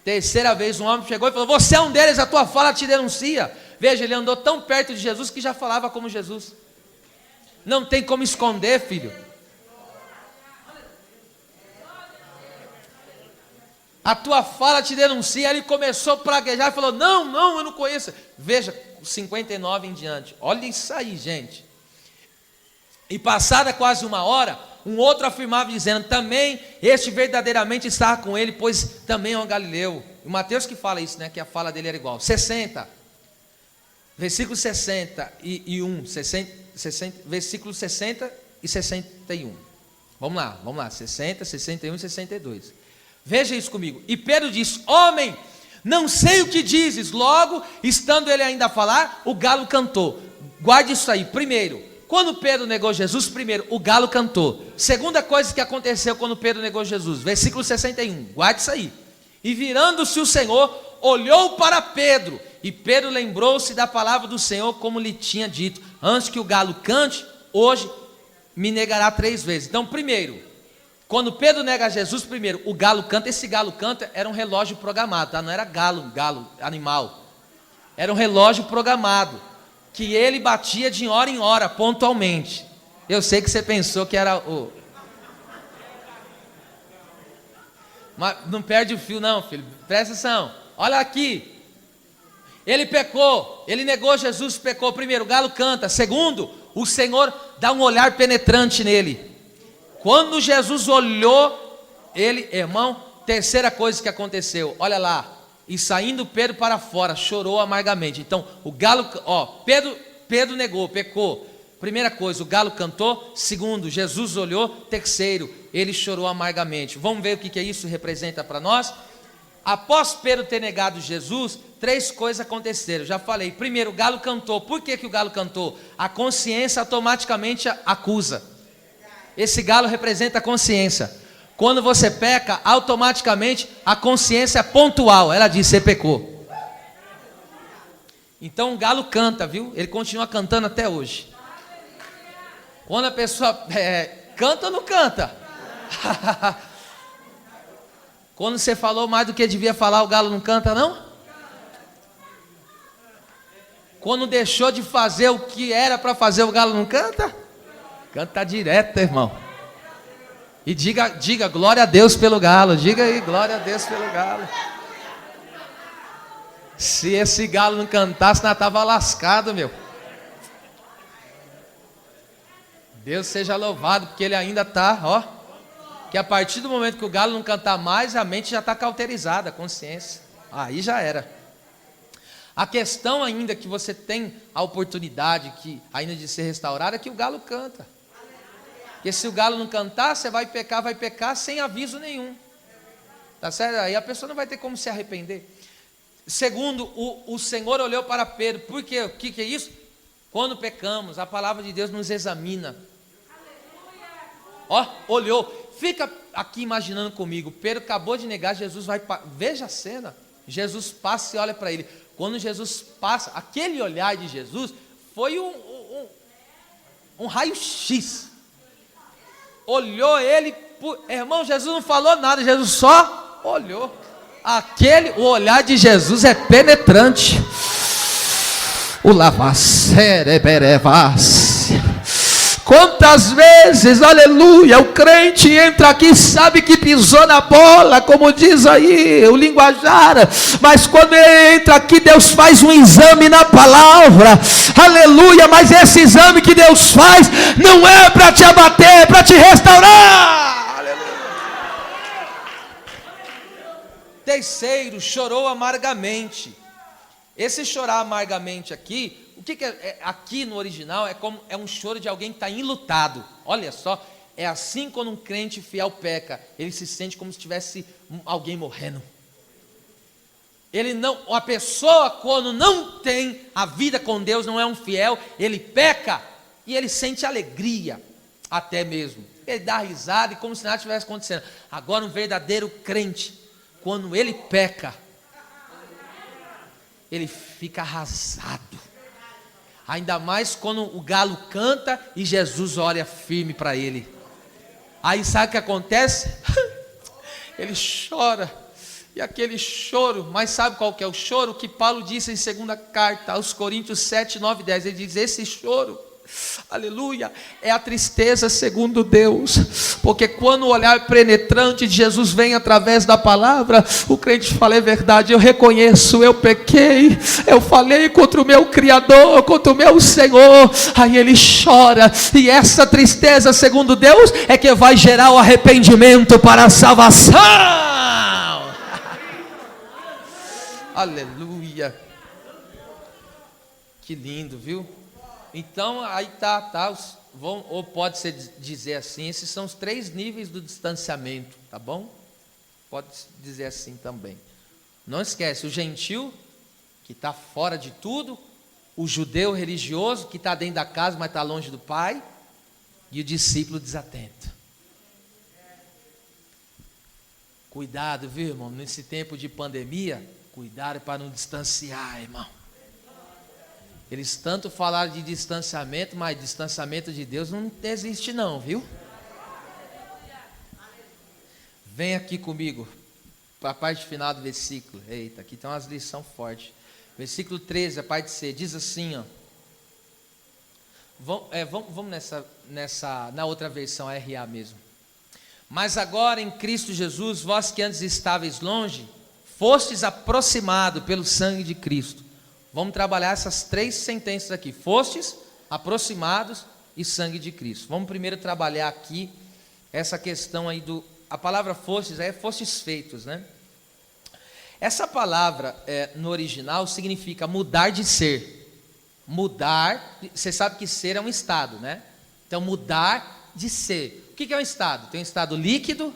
Terceira vez um homem chegou e falou, você é um deles, a tua fala te denuncia. Veja, ele andou tão perto de Jesus que já falava como Jesus. Não tem como esconder, filho. A tua fala te denuncia. Ele começou a praguejar e falou, não, eu não conheço. Veja, 59 em diante. Olha isso aí, gente. E passada quase uma hora, um outro afirmava dizendo, também este verdadeiramente estava com ele, pois também é um galileu. E Mateus que fala isso, né, que a fala dele era igual. 60, versículo 61, versículo 60 e 61. Vamos lá, 60, 61 e 62. Veja isso comigo. E Pedro disse, homem, não sei o que dizes. Logo, estando ele ainda a falar, o galo cantou. Guarde isso aí. Primeiro, quando Pedro negou Jesus, primeiro, o galo cantou. Segunda coisa que aconteceu quando Pedro negou Jesus, versículo 61, guarde isso aí. E virando-se o Senhor, olhou para Pedro, e Pedro lembrou-se da palavra do Senhor, como lhe tinha dito, antes que o galo cante, hoje me negará 3 vezes. Então, primeiro, quando Pedro nega Jesus, primeiro, o galo canta. Esse galo canta era um relógio programado, tá? Não era galo, animal. Era um relógio programado, que ele batia de hora em hora, pontualmente. Eu sei que você pensou que era o... Mas não perde o fio não, filho. Presta atenção. Olha aqui. Ele pecou, ele negou Jesus, pecou. Primeiro, o galo canta. Segundo, o Senhor dá um olhar penetrante nele. Quando Jesus olhou ele, irmão, terceira coisa que aconteceu, olha lá, e saindo Pedro para fora, chorou amargamente. Então, o galo, Pedro negou, pecou. Primeira coisa, o galo cantou. Segundo, Jesus olhou. Terceiro, ele chorou amargamente. Vamos ver o que isso representa para nós? Após Pedro ter negado Jesus, 3 coisas aconteceram. Já falei. Primeiro, o galo cantou. Por que o galo cantou? A consciência automaticamente acusa. Esse galo representa a consciência. Quando você peca, automaticamente a consciência é pontual. Ela diz, você pecou. Então o galo canta, viu? Ele continua cantando até hoje. Quando a pessoa canta ou não canta? Quando você falou mais do que devia falar, o galo não canta, não? Quando deixou de fazer o que era para fazer, o galo não canta? Canta direto, irmão. E diga glória a Deus pelo galo. Diga aí, glória a Deus pelo galo. Se esse galo não cantasse, nós estava lascado, meu. Deus seja louvado, porque ele ainda está, ó. Que a partir do momento que o galo não cantar mais, a mente já está cauterizada, a consciência. Aí já era. A questão ainda que você tem a oportunidade ainda de ser restaurado é que o galo canta. Porque se o galo não cantar, você vai pecar sem aviso nenhum. Tá certo? Aí a pessoa não vai ter como se arrepender. Segundo, o Senhor olhou para Pedro. Por quê? O que é isso? Quando pecamos, a palavra de Deus nos examina. Ó, olhou. Fica aqui imaginando comigo. Pedro acabou de negar, Jesus vai... Veja a cena. Jesus passa e olha para ele. Quando Jesus passa, aquele olhar de Jesus foi um raio-x. Olhou ele, irmão, Jesus não falou nada, Jesus só olhou. O olhar de Jesus é penetrante. O lavacereberevas. Quantas vezes, aleluia, o crente entra aqui e sabe que pisou na bola, como diz aí o linguajar, mas quando ele entra aqui, Deus faz um exame na palavra, aleluia, mas esse exame que Deus faz, não é para te abater, é para te restaurar, aleluia. Terceiro, chorou amargamente. Esse chorar amargamente aqui, o que é aqui no original é um choro de alguém que está enlutado. Olha só, é assim quando um crente fiel peca, ele se sente como se tivesse alguém morrendo. A pessoa quando não tem a vida com Deus, não é um fiel, ele peca e ele sente alegria, até mesmo. Ele dá risada e como se nada estivesse acontecendo. Agora um verdadeiro crente, quando ele peca, ele fica arrasado. Ainda mais quando o galo canta e Jesus olha firme para ele. Aí sabe o que acontece? Ele chora. E aquele choro, mas sabe qual que é o choro? Que Paulo disse em 2ª carta aos Coríntios 7, 9, 10. Ele diz, esse choro, aleluia, é a tristeza segundo Deus, porque quando o olhar penetrante de Jesus vem através da palavra, o crente fala, é verdade, eu reconheço, eu pequei, eu falei contra o meu Criador, contra o meu Senhor, aí ele chora, e essa tristeza segundo Deus, é que vai gerar o arrependimento para a salvação, aleluia, que lindo, viu? Então, aí ou pode ser dizer assim, esses são os 3 níveis do distanciamento, tá bom? Pode dizer assim também. Não esquece, o gentil, que está fora de tudo, o judeu religioso, que está dentro da casa, mas está longe do pai, e o discípulo desatento. Cuidado, viu, irmão? Nesse tempo de pandemia, cuidado para não distanciar, irmão. Eles tanto falaram de distanciamento, mas distanciamento de Deus não existe não, viu? Vem aqui comigo, para a parte final do versículo. Eita, aqui tem umas lições fortes. Versículo 13, a parte C, diz assim, ó. Vamos na outra versão, RA mesmo. Mas agora em Cristo Jesus, vós que antes estáveis longe, fostes aproximados pelo sangue de Cristo. Vamos trabalhar essas 3 sentenças aqui. Fostes aproximados e sangue de Cristo. Vamos primeiro trabalhar aqui essa questão aí a palavra fostes é fostes feitos, né? Essa palavra no original significa mudar de ser. Mudar, você sabe que ser é um estado, né? Então mudar de ser. O que é um estado? Tem um estado líquido,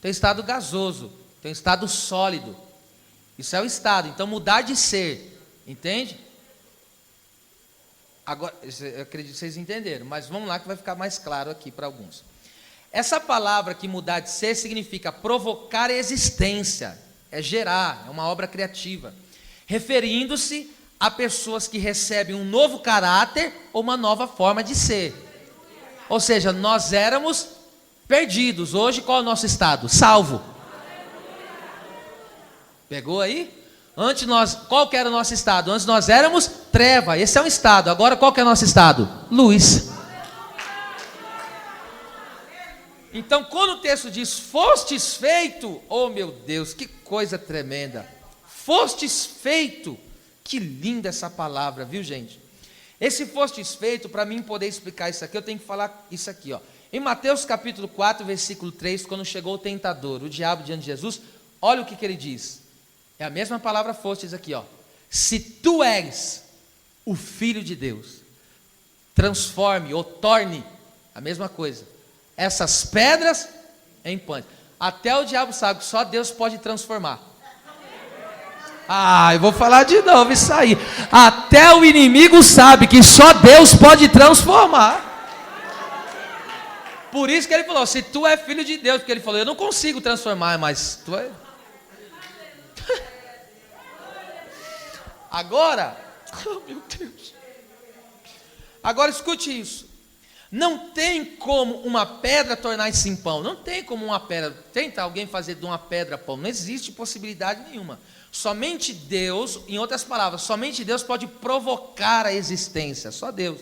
tem um estado gasoso, tem um estado sólido. Isso é o estado. Então mudar de ser. Entende? Agora, eu acredito que vocês entenderam, mas vamos lá que vai ficar mais claro aqui para alguns. Essa palavra que mudar de ser significa provocar existência, é gerar, é uma obra criativa, referindo-se a pessoas que recebem um novo caráter ou uma nova forma de ser. Ou seja, nós éramos perdidos, hoje qual é o nosso estado? Salvo. Pegou aí? Antes qual que era o nosso estado? Antes nós éramos treva, esse é um estado. Agora qual que é o nosso estado? Luz. Então, quando o texto diz fostes feito, oh meu Deus, que coisa tremenda. Fostes feito, que linda essa palavra, viu, gente? Esse fostes feito, para mim poder explicar isso aqui, eu tenho que falar isso aqui, ó. Em Mateus capítulo 4, versículo 3, quando chegou o tentador, o diabo diante de Jesus, olha o que ele diz. É a mesma palavra fostes aqui, ó. Se tu és o Filho de Deus, transforme ou torne, a mesma coisa, essas pedras em pães. Até o diabo sabe que só Deus pode transformar. Eu vou falar de novo isso aí. Até o inimigo sabe que só Deus pode transformar. Por isso que ele falou, se tu é filho de Deus, porque ele falou, eu não consigo transformar, mas tu é. Agora, oh meu Deus. Agora escute isso. Não tem como uma pedra tornar-se em pão. Não tem como uma pedra. Tenta alguém fazer de uma pedra pão. Não existe possibilidade nenhuma. Somente Deus, em outras palavras, somente Deus pode provocar a existência. Só Deus.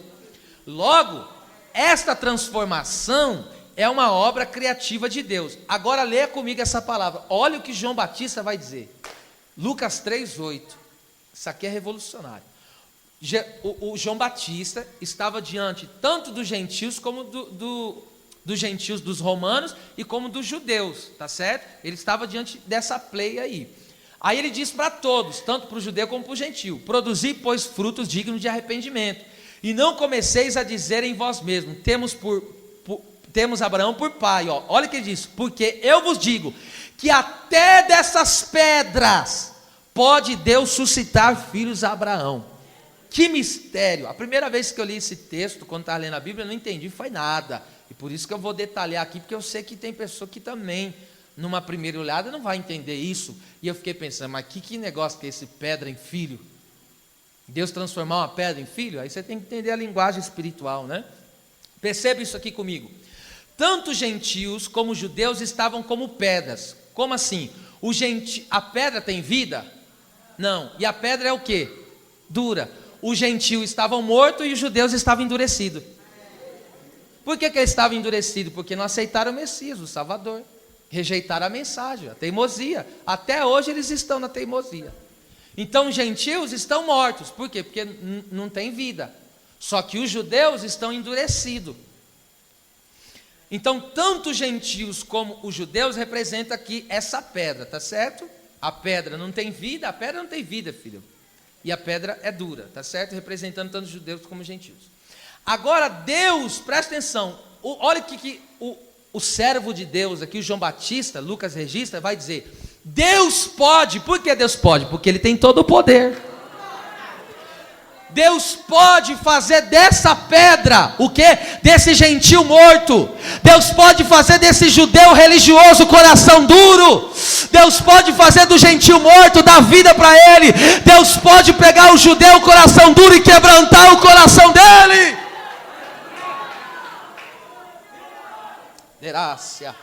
Logo, esta transformação é uma obra criativa de Deus. Agora leia comigo essa palavra. Olha o que João Batista vai dizer. Lucas 3:8. Isso aqui é revolucionário. O João Batista estava diante tanto dos gentios como dos gentios dos romanos e como dos judeus, tá certo? Ele estava diante dessa pleia aí. Aí ele diz para todos, tanto para o judeu como para o gentio: produzi, pois, frutos dignos de arrependimento, e não comeceis a dizer em vós mesmos, temos Abraão por pai. Olha o que ele diz: porque eu vos digo que até dessas pedras pode Deus suscitar filhos a Abraão. Que mistério! A primeira vez que eu li esse texto, quando estava lendo a Bíblia, eu não entendi, foi nada. E por isso que eu vou detalhar aqui, porque eu sei que tem pessoa que também, numa primeira olhada, não vai entender isso. E eu fiquei pensando, mas que negócio que é esse pedra em filho? Deus transformar uma pedra em filho? Aí você tem que entender a linguagem espiritual, né? Perceba isso aqui comigo. Tanto gentios como judeus estavam como pedras. Como assim? A pedra tem vida? Não. E a pedra é o quê? Dura. Os gentios estavam mortos e os judeus estavam endurecidos. Por que eles estavam endurecidos? Porque não aceitaram o Messias, o Salvador. Rejeitaram a mensagem, a teimosia. Até hoje eles estão na teimosia. Então os gentios estão mortos. Por quê? Porque não tem vida. Só que os judeus estão endurecidos. Então tanto os gentios como os judeus representam aqui essa pedra, tá certo? A pedra não tem vida, filho. E a pedra é dura, tá certo? Representando tanto os judeus como os gentios. Agora Deus, presta atenção, olha o que o servo de Deus aqui, o João Batista, Lucas registra, vai dizer: Deus pode. Por que Deus pode? Porque Ele tem todo o poder. Deus pode fazer dessa pedra, o quê? Desse gentio morto. Deus pode fazer desse judeu religioso coração duro. Deus pode fazer do gentio morto, dar vida para ele. Deus pode pegar o judeu coração duro e quebrantar o coração dele. Graça.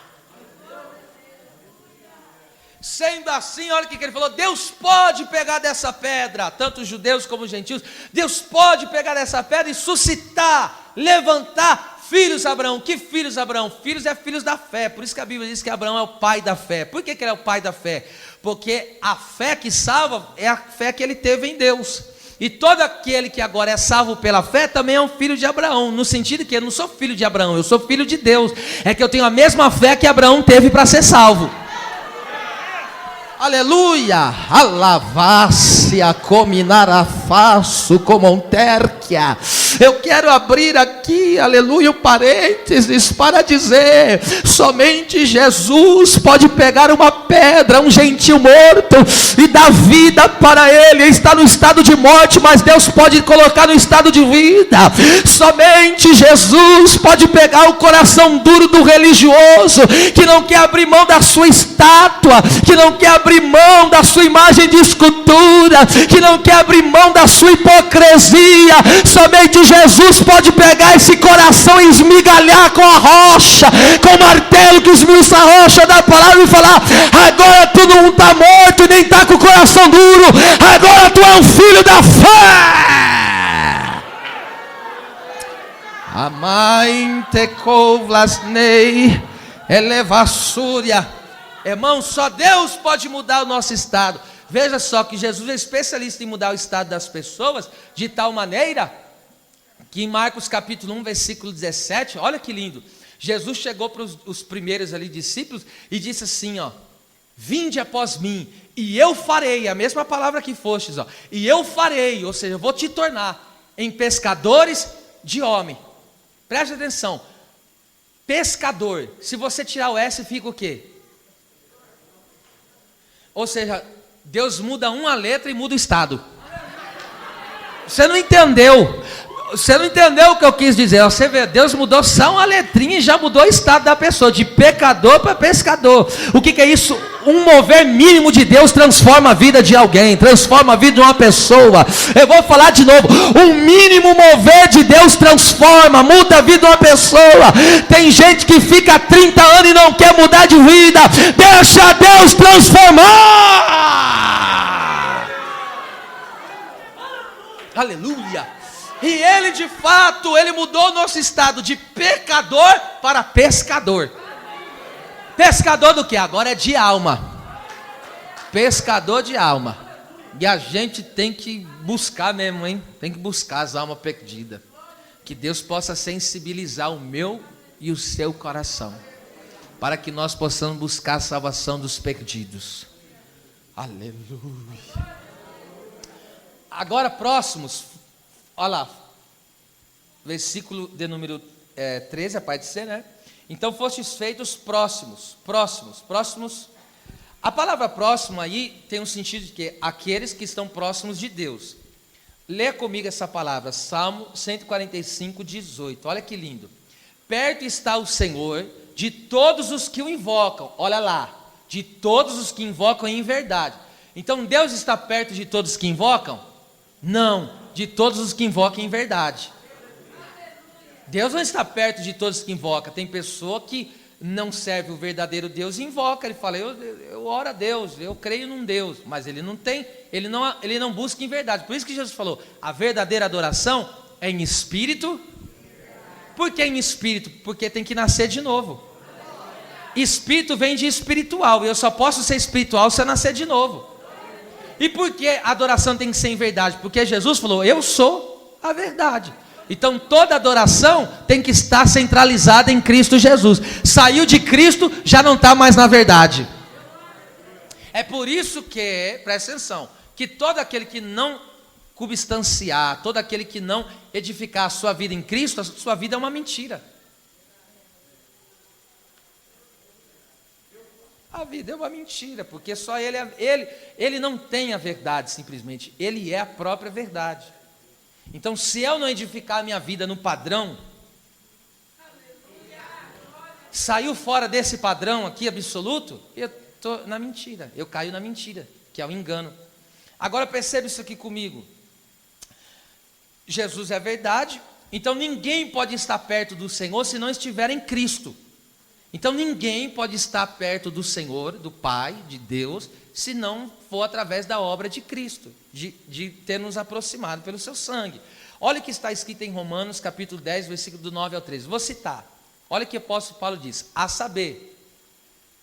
Sendo assim, olha o que ele falou: Deus pode pegar dessa pedra, tanto os judeus como os gentios. Deus pode pegar dessa pedra e suscitar, levantar filhos a Abraão. Que filhos a Abraão? Filhos é filhos da fé. Por isso que a Bíblia diz que Abraão é o pai da fé. Por que ele é o pai da fé? Porque a fé que salva é a fé que ele teve em Deus. E todo aquele que agora é salvo pela fé também é um filho de Abraão. No sentido que eu não sou filho de Abraão, eu sou filho de Deus. É que eu tenho a mesma fé que Abraão teve para ser salvo. Aleluia, alavácia, cominarafaço, comonterquia. Eu quero abrir aqui, aleluia, o parênteses para dizer: somente Jesus pode pegar uma pedra, um gentio morto, e dar vida para ele. Ele está no estado de morte, mas Deus pode colocar no estado de vida. Somente Jesus pode pegar o coração duro do religioso, que não quer abrir mão da sua estátua, que não quer abrir mão da sua imagem de escultura, que não quer abrir mão da sua hipocrisia. Somente Jesus pode pegar esse coração e esmigalhar com a rocha, com o martelo que esmiuça a rocha da palavra, e falar: agora tu não está morto e nem está com o coração duro, agora tu é um filho da fé. Amai te kovlasnei elevassúria. Irmão, só Deus pode mudar o nosso estado. Veja só que Jesus é especialista em mudar o estado das pessoas de tal maneira que em Marcos capítulo 1, versículo 17, olha que lindo. Jesus chegou para os primeiros ali discípulos e disse assim, ó: vinde após mim, e eu farei, a mesma palavra que fostes, ó, e eu farei, ou seja, eu vou te tornar em pescadores de homem. Preste atenção, pescador, se você tirar o S, fica o quê? Ou seja, Deus muda uma letra e muda o estado. Você não entendeu? Você não entendeu o que eu quis dizer? Você vê, Deus mudou só uma letrinha e já mudou o estado da pessoa, de pecador para pescador. O que é isso? Um mover mínimo de Deus transforma a vida de alguém, transforma a vida de uma pessoa. Eu vou falar de novo, um mínimo mover de Deus transforma, muda a vida de uma pessoa. Tem gente que fica 30 anos e não quer mudar de vida. Deixa Deus transformar. Aleluia. E ele de fato, ele mudou o nosso estado de pecador para pescador. Pescador do que? Agora é de alma. Pescador de alma. E a gente tem que buscar mesmo, hein? Tem que buscar as almas perdidas. Que Deus possa sensibilizar o meu e o seu coração, para que nós possamos buscar a salvação dos perdidos. Aleluia. Agora próximos. Olha lá, versículo de número 13, a parte C, né? Então fostes feitos próximos. A palavra próximo aí tem um sentido de que aqueles que estão próximos de Deus. Lê comigo essa palavra, Salmo 145, 18, olha que lindo. Perto está o Senhor de todos os que o invocam, olha lá, de todos os que invocam em verdade. Então Deus está perto de todos os que invocam? Não. De todos os que invocam em verdade. Deus não está perto de todos os que invocam. Tem pessoa que não serve o verdadeiro Deus e invoca. Ele fala, eu oro a Deus, eu creio num Deus, mas ele não tem, ele não busca em verdade. Por isso que Jesus falou, a verdadeira adoração é em espírito. Por que em espírito? Porque tem que nascer de novo. Espírito vem de espiritual, e eu só posso ser espiritual se eu nascer de novo. E por que a adoração tem que ser em verdade? Porque Jesus falou, eu sou a verdade. Então toda adoração tem que estar centralizada em Cristo Jesus. Saiu de Cristo, já não está mais na verdade. É por isso que, presta atenção, que todo aquele que não substanciar, todo aquele que não edificar a sua vida em Cristo, a sua vida é uma mentira. A vida é uma mentira, porque só ele não tem a verdade simplesmente, ele é a própria verdade. Então se eu não edificar a minha vida no padrão, saiu fora desse padrão aqui absoluto, eu estou na mentira, eu caio na mentira, que é o engano. Agora perceba isso aqui comigo, Jesus é a verdade, então ninguém pode estar perto do Senhor se não estiver em Cristo. Então ninguém pode estar perto do Senhor, do Pai, de Deus, se não for através da obra de Cristo, de ter nos aproximado pelo seu sangue. Olha o que está escrito em Romanos capítulo 10, versículo do 9 ao 13. Vou citar. Olha o que o apóstolo Paulo diz. A saber,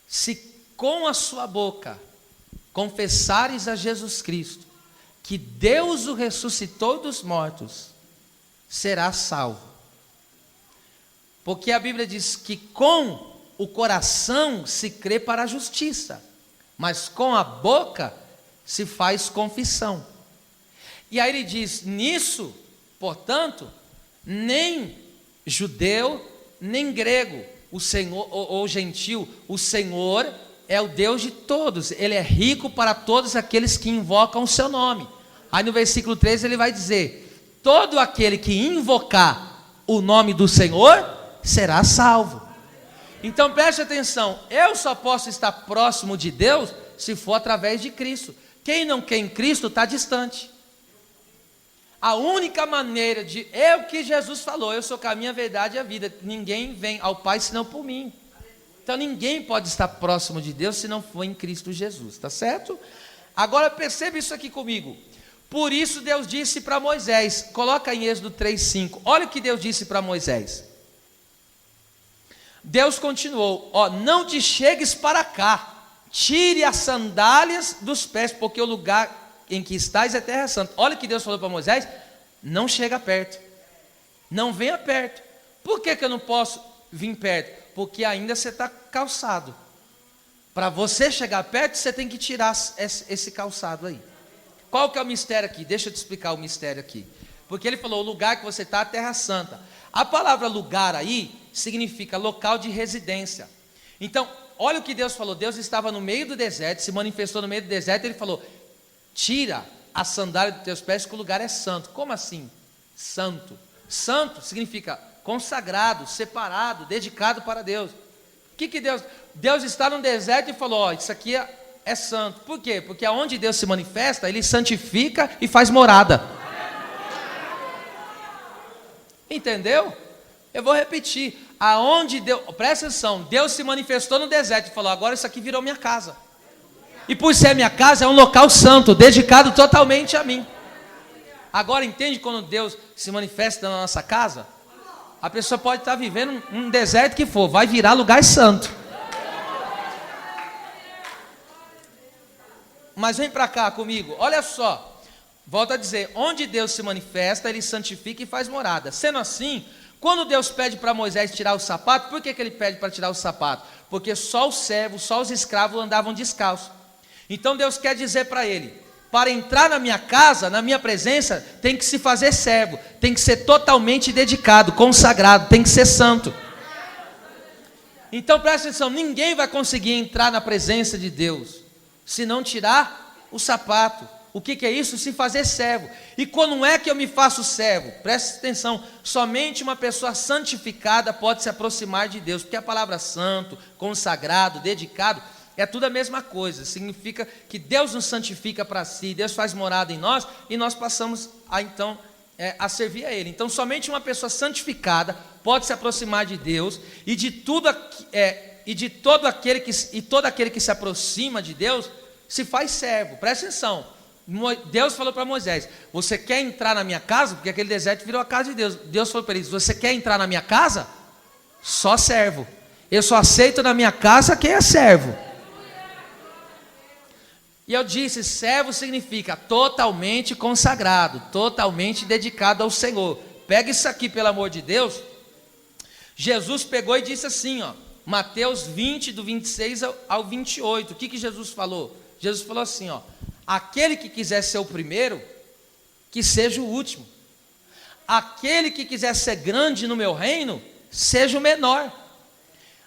se com a sua boca confessares a Jesus Cristo, que Deus o ressuscitou dos mortos, serás salvo. Porque a Bíblia diz que com o coração se crê para a justiça, mas com a boca se faz confissão. E aí ele diz, nisso, portanto, nem judeu, nem grego, o Senhor, ou gentil, o Senhor é o Deus de todos, ele é rico para todos aqueles que invocam o seu nome. Aí no versículo 13 ele vai dizer, todo aquele que invocar o nome do Senhor, será salvo. Então preste atenção, eu só posso estar próximo de Deus se for através de Cristo. Quem não quer em Cristo está distante. A única maneira de, é o que Jesus falou, eu sou o caminho, a verdade e a vida, ninguém vem ao Pai senão por mim. Então ninguém pode estar próximo de Deus se não for em Cristo Jesus, tá certo? Agora perceba isso aqui comigo. Por isso Deus disse para Moisés, coloca em Êxodo 3:5, olha o que Deus disse para Moisés. Deus continuou, não te chegues para cá, tire as sandálias dos pés, porque o lugar em que estás é terra santa. Olha o que Deus falou para Moisés, não chega perto, não venha perto. Por que eu não posso vir perto? Porque ainda você está calçado. Para você chegar perto, você tem que tirar esse calçado aí. Qual que é o mistério aqui? Deixa eu te explicar o mistério aqui. Porque ele falou, o lugar que você está é terra santa. A palavra lugar aí significa local de residência. Então, olha o que Deus falou. Deus estava no meio do deserto, se manifestou no meio do deserto, ele falou, tira a sandália dos teus pés, que o lugar é santo. Como assim? Santo. Santo significa consagrado, separado, dedicado para Deus. O que Deus está no deserto e falou, isso aqui é santo. Por quê? Porque aonde Deus se manifesta, Ele santifica e faz morada. Entendeu? Eu vou repetir. Aonde Deus, presta atenção, Deus se manifestou no deserto e falou, agora isso aqui virou minha casa. E por ser minha casa, é um local santo, dedicado totalmente a mim. Agora entende quando Deus se manifesta na nossa casa? A pessoa pode estar vivendo um deserto que for, vai virar lugar santo. Mas vem para cá comigo, olha só. Volto a dizer, onde Deus se manifesta, Ele santifica e faz morada. Sendo assim, quando Deus pede para Moisés tirar o sapato, por que Ele pede para tirar o sapato? Porque só os servos, só os escravos andavam descalços. Então Deus quer dizer para ele, para entrar na minha casa, na minha presença, tem que se fazer servo, tem que ser totalmente dedicado, consagrado, tem que ser santo. Então presta atenção, ninguém vai conseguir entrar na presença de Deus, se não tirar o sapato. O que é isso? Se fazer servo. E quando é que eu me faço servo? Presta atenção, somente uma pessoa santificada pode se aproximar de Deus, porque a palavra santo, consagrado, dedicado, é tudo a mesma coisa, significa que Deus nos santifica para si, Deus faz morada em nós, e nós passamos a servir a Ele. Então somente uma pessoa santificada pode se aproximar de Deus, e todo aquele que se aproxima de Deus, se faz servo. Presta atenção, Deus falou para Moisés, você quer entrar na minha casa? Porque aquele deserto virou a casa de Deus. Deus falou para eles, você quer entrar na minha casa? Só servo. Eu só aceito na minha casa quem é servo. E eu disse, servo significa totalmente consagrado, totalmente dedicado ao Senhor. Pega isso aqui, pelo amor de Deus. Jesus pegou e disse assim, Mateus 20, do 26 ao 28. O que Jesus falou? Jesus falou assim, aquele que quiser ser o primeiro, que seja o último. Aquele que quiser ser grande no meu reino, seja o menor.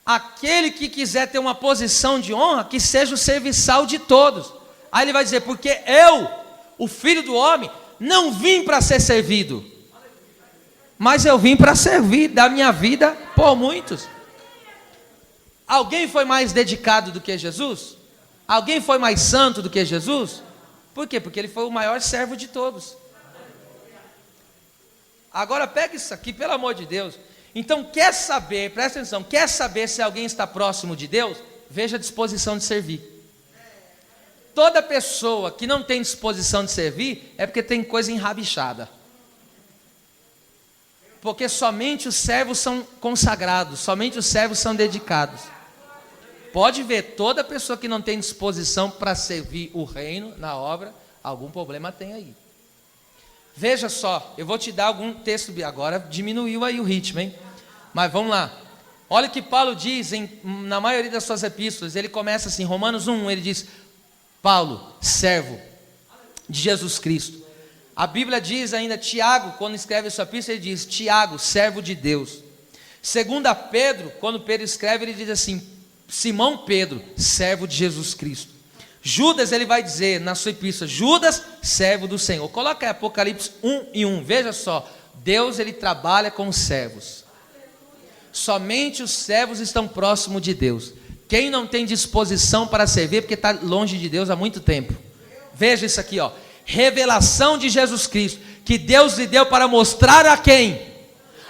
Aquele que quiser ter uma posição de honra, que seja o serviçal de todos. Aí ele vai dizer, porque eu, o Filho do Homem, não vim para ser servido, mas eu vim para servir, dar minha vida por muitos. Alguém foi mais dedicado do que Jesus? Alguém foi mais santo do que Jesus? Por quê? Porque ele foi o maior servo de todos. Agora pega isso aqui, pelo amor de Deus. Então quer saber, presta atenção, quer saber se alguém está próximo de Deus? Veja a disposição de servir. Toda pessoa que não tem disposição de servir, é porque tem coisa enrabichada. Porque somente os servos são consagrados, somente os servos são dedicados. Pode ver, toda pessoa que não tem disposição para servir o reino na obra, algum problema tem aí. Veja só, eu vou te dar algum texto, agora diminuiu aí o ritmo, hein? Mas vamos lá. Olha o que Paulo diz na maioria das suas epístolas, ele começa assim, Romanos 1, ele diz, Paulo, servo de Jesus Cristo. A Bíblia diz ainda, Tiago, quando escreve a sua epístola, ele diz, Tiago, servo de Deus. Segunda Pedro, quando Pedro escreve, ele diz assim, Simão Pedro, servo de Jesus Cristo. Judas, ele vai dizer na sua epístola, Judas, servo do Senhor. Coloca aí Apocalipse 1:1, veja só, Deus ele trabalha com os servos. Somente os servos estão próximos de Deus. Quem não tem disposição para servir, porque está longe de Deus há muito tempo. Veja isso aqui, revelação de Jesus Cristo, que Deus lhe deu para mostrar a quem?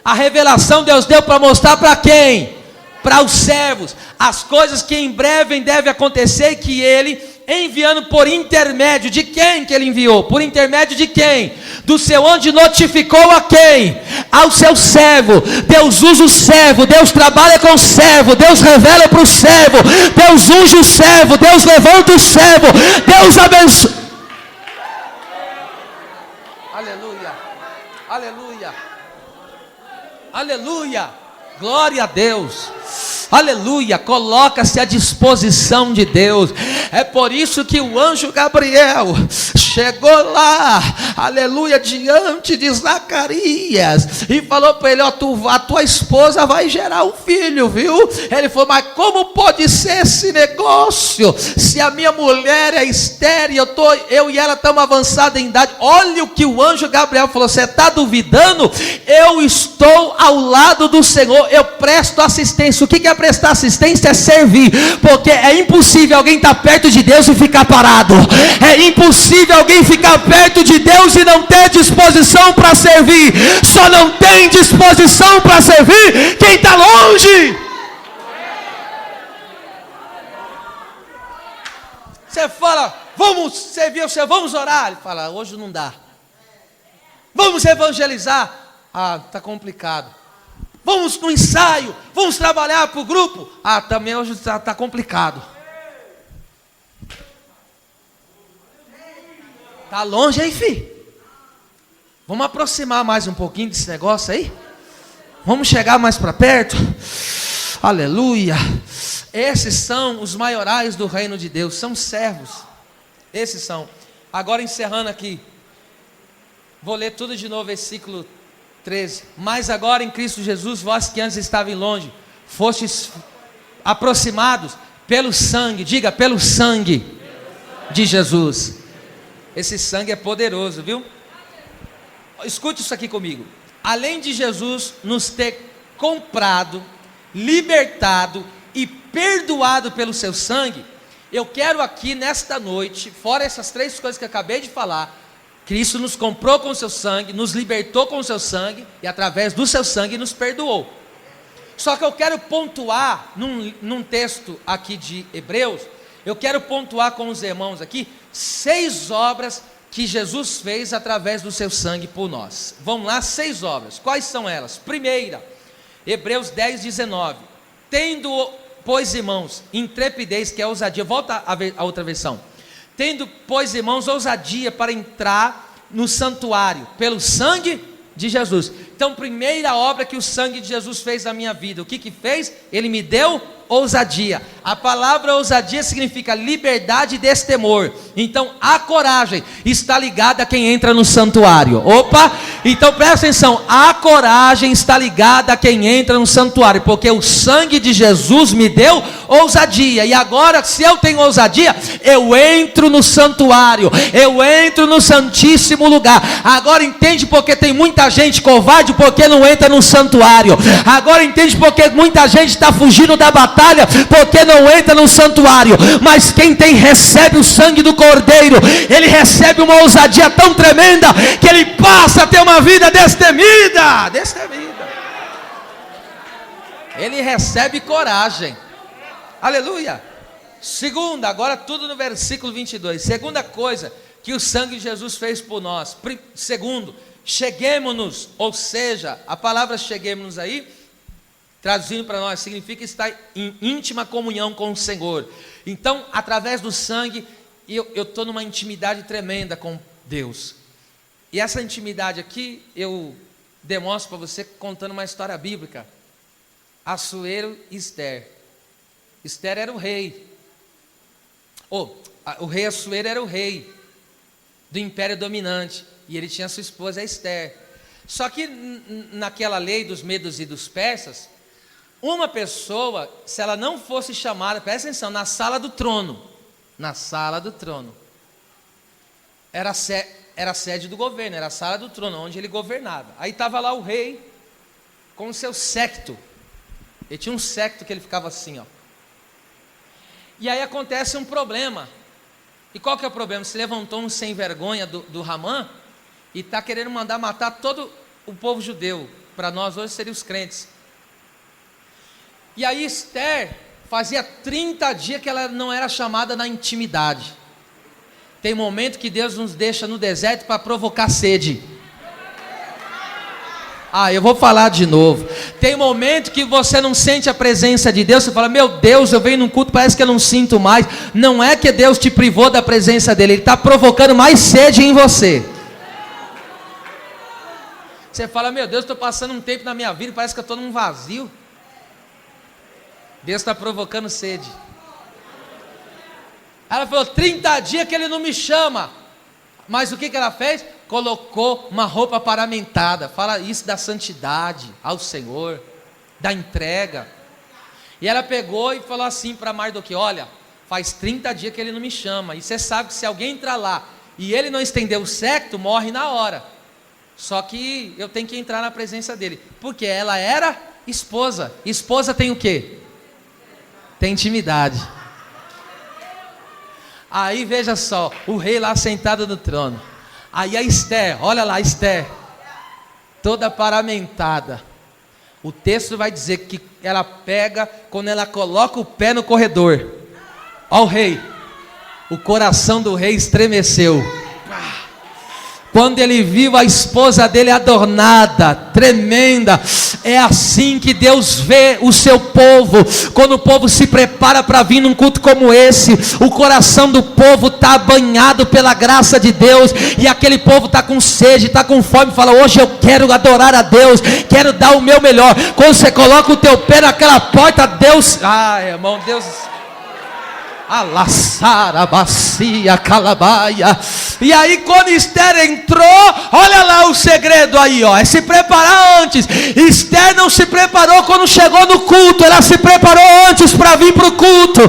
A revelação Deus deu para mostrar para quem? Para os servos, as coisas que em breve devem acontecer, que Ele enviando por intermédio de quem que ele enviou? Por intermédio de quem? Do seu anjo. Notificou a quem? Ao seu servo. Deus usa o servo, Deus trabalha com o servo, Deus revela para o servo, Deus unge o servo, Deus levanta o servo, Deus abençoa. Aleluia, aleluia, aleluia, glória a Deus. Aleluia, coloca-se à disposição de Deus. É por isso que o anjo Gabriel chegou lá, aleluia, diante de Zacarias e falou para ele: ó, a tua esposa vai gerar um filho, viu? Ele falou: mas como pode ser esse negócio? Se a minha mulher é estéril, eu e ela estamos avançados em idade. Olha o que o anjo Gabriel falou: você está duvidando? Eu estou ao lado do Senhor, eu presto assistência. O que é prestar assistência? É servir, porque é impossível alguém estar perto de Deus e ficar parado. É impossível alguém ficar perto de Deus e não ter disposição para servir. Só não tem disposição para servir quem está longe. Você fala: vamos servir, você, vamos orar. Ele fala: hoje não dá. Vamos evangelizar. Ah, está complicado. Vamos no ensaio, vamos trabalhar para o grupo. Ah, também hoje está complicado. Está longe aí, filho? Vamos aproximar mais um pouquinho desse negócio aí? Vamos chegar mais para perto? Aleluia. Esses são os maiorais do reino de Deus, são servos. Esses são. Agora encerrando aqui, vou ler tudo de novo, versículo 13. Mas agora em Cristo Jesus, vós que antes estavam longe, fostes aproximados pelo sangue, diga, pelo sangue de Jesus. Esse sangue é poderoso, viu? Escute isso aqui comigo. Além de Jesus nos ter comprado, libertado e perdoado pelo seu sangue, eu quero aqui nesta noite, fora essas três coisas que eu acabei de falar, Cristo nos comprou com o seu sangue, nos libertou com o seu sangue, e através do seu sangue nos perdoou. Só que eu quero pontuar, num texto aqui de Hebreus, eu quero pontuar com os irmãos aqui, 6 obras que Jesus fez através do seu sangue por nós. Vamos lá, 6 obras. Quais são elas? Primeira, Hebreus 10, 19. Tendo, pois irmãos, intrepidez, que é ousadia. Volta a outra versão. Tendo, pois irmãos, ousadia para entrar no santuário, pelo sangue de Jesus. Então, primeira obra que o sangue de Jesus fez na minha vida, o que fez? Ele me deu ousadia. A palavra ousadia significa liberdade e destemor. Então a coragem está ligada a quem entra no santuário. Opa, então presta atenção, a coragem está ligada a quem entra no santuário, porque o sangue de Jesus me deu ousadia. E agora, se eu tenho ousadia, eu entro no santuário, eu entro no santíssimo lugar. Agora entende porque tem muita gente covarde, porque não entra no santuário. Agora entende porque muita gente está fugindo da batalha, porque não entra no santuário. Mas quem recebe o sangue do Cordeiro, ele recebe uma ousadia tão tremenda, que ele passa a ter uma vida destemida. Ele recebe coragem. Aleluia. Segunda, agora tudo no versículo 22. Segunda coisa que o sangue de Jesus fez por nós. Segundo, cheguemo-nos, ou seja, a palavra cheguemo-nos aí, traduzindo para nós, significa estar em íntima comunhão com o Senhor. Então, através do sangue, eu estou numa intimidade tremenda com Deus. E essa intimidade aqui, eu demonstro para você contando uma história bíblica. Assuero e Esther. Esther era o rei. O rei Assuero era o rei do império dominante. E ele tinha sua esposa Esther. Só que naquela lei dos medos e dos persas, uma pessoa, se ela não fosse chamada, presta atenção, na sala do trono, era a sede do governo, era a sala do trono, onde ele governava. Aí estava lá o rei, com o seu séquito. Ele tinha um séquito que ele ficava assim, ó. E aí acontece um problema. E qual que é o problema? Se levantou um sem vergonha do Ramã, e está querendo mandar matar todo o povo judeu. Para nós hoje seriam os crentes. E aí Esther Fazia 30 dias que ela não era chamada na intimidade. Tem momento que Deus nos deixa no deserto para provocar sede. Eu vou falar de novo. Tem momento que você não sente a presença de Deus. Você fala, meu Deus, eu venho num culto, parece que eu não sinto mais. Não é que Deus te privou da presença dele, Ele está provocando mais sede em você. Você fala, meu Deus, estou passando um tempo na minha vida, parece que eu estou num vazio. Deus está provocando sede. Ela falou, 30 dias que Ele não me chama. Mas o que ela fez? Colocou uma roupa paramentada. Fala isso da santidade ao Senhor, da entrega. E ela pegou e falou assim para Mardoqueu, olha, faz 30 dias que ele não me chama. E você sabe que se alguém entrar lá e ele não estender o séquito, morre na hora. Só que eu tenho que entrar na presença dele. Porque ela era esposa. Esposa tem o quê? Tem intimidade. Aí veja só, o rei lá sentado no trono. Aí a Esther, olha lá, Esther, toda paramentada. O texto vai dizer que ela pega, quando ela coloca o pé no corredor. Ó o rei, o coração do rei estremeceu. Quando ele viu a esposa dele adornada, tremenda. É assim que Deus vê o seu povo. Quando o povo se prepara para vir num culto como esse, o coração do povo está banhado pela graça de Deus. E aquele povo está com sede, está com fome. Fala, hoje eu quero adorar a Deus, quero dar o meu melhor. Quando você coloca o teu pé naquela porta, Deus... irmão, Deus... Alassara, bacia, calabaia. E aí quando Esther entrou, olha lá o segredo aí, ó, é se preparar antes. Esther não se preparou quando chegou no culto, ela se preparou antes para vir para o culto.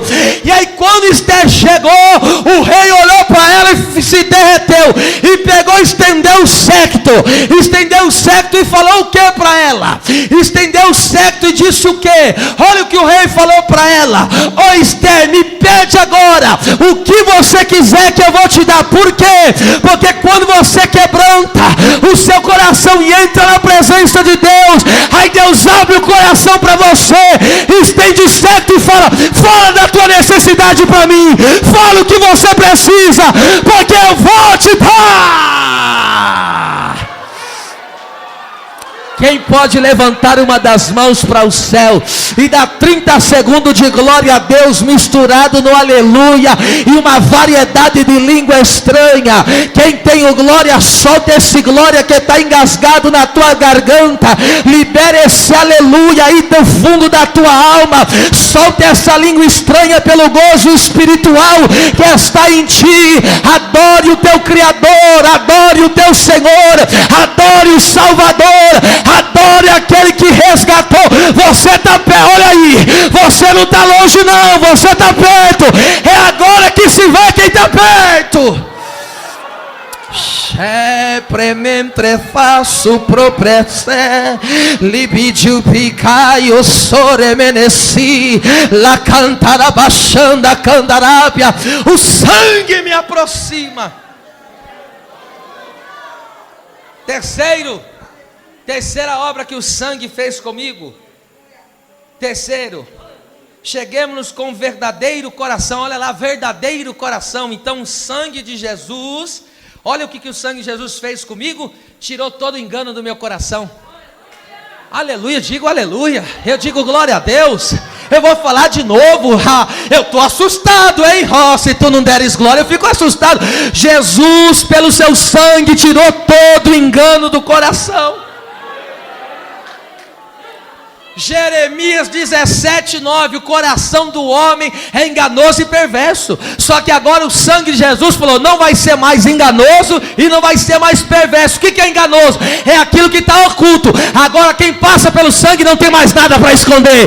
E aí quando Esther chegou, o rei olhou para ela e se derreteu, e pegou, estendeu o séquito e falou o que para ela? Estendeu o séquito e disse o que? Olha o que o rei falou para ela: ô Esther, me pede agora o que você quiser que eu vou te dar. Por quê? Porque quando você quebranta o seu coração e entra na presença de Deus, aí Deus abre o coração para você, estende o séquito e fala da tua necessidade para mim, fala o que você precisa, porque eu vou te dar. Quem pode levantar uma das mãos para o céu e dar 30 segundos de glória a Deus misturado no aleluia e uma variedade de língua estranha? Quem tem o glória, solta esse glória que está engasgado na tua garganta. Libera esse aleluia aí do fundo da tua alma. Solta essa língua estranha pelo gozo espiritual que está em ti. Adore o teu Criador, adore o teu Senhor, adore o Salvador, adore aquele que resgatou. Você está perto, olha aí, você não está longe não, você está perto. É agora que se vê quem está perto. Mentre faço propresse libidio picaio soremeneci la cantara baixando a candarábia. O sangue me aproxima. Terceira obra que o sangue fez comigo. Terceiro, cheguemos com um verdadeiro coração. Olha lá, verdadeiro coração. Então o sangue de Jesus, olha o que o sangue de Jesus fez comigo. Tirou todo o engano do meu coração. Aleluia, digo aleluia. Eu digo glória a Deus. Eu vou falar de novo. Eu estou assustado, hein? Se tu não deres glória, eu fico assustado. Jesus, pelo seu sangue, tirou todo o engano do coração. Jeremias 17:9, o coração do homem é enganoso e perverso. Só que agora o sangue de Jesus falou, não vai ser mais enganoso e não vai ser mais perverso. O que é enganoso? É aquilo que está oculto. Agora quem passa pelo sangue não tem mais nada para esconder.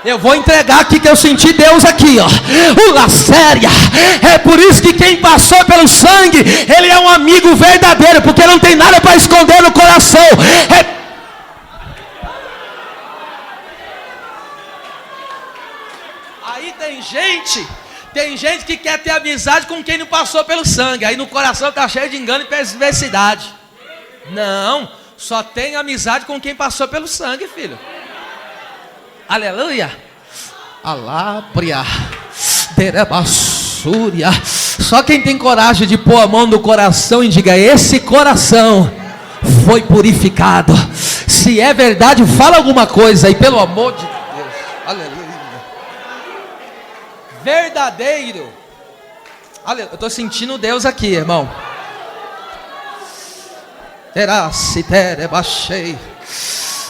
Eu vou entregar aqui que eu senti Deus aqui, ó. Séria. É por isso que quem passou pelo sangue, ele é um amigo verdadeiro, porque não tem nada para esconder no coração. Aí tem gente que quer ter amizade com quem não passou pelo sangue. Aí no coração está cheio de engano e perversidade. Não, só tem amizade com quem passou pelo sangue, filho. Aleluia. Alábria. Derebassúria. Só quem tem coragem de pôr a mão no coração e diga: esse coração foi purificado. Se é verdade, fala alguma coisa aí, pelo amor de Deus. Aleluia. Verdadeiro. Aleluia. Eu estou sentindo Deus aqui, irmão. Terá-se terebachei.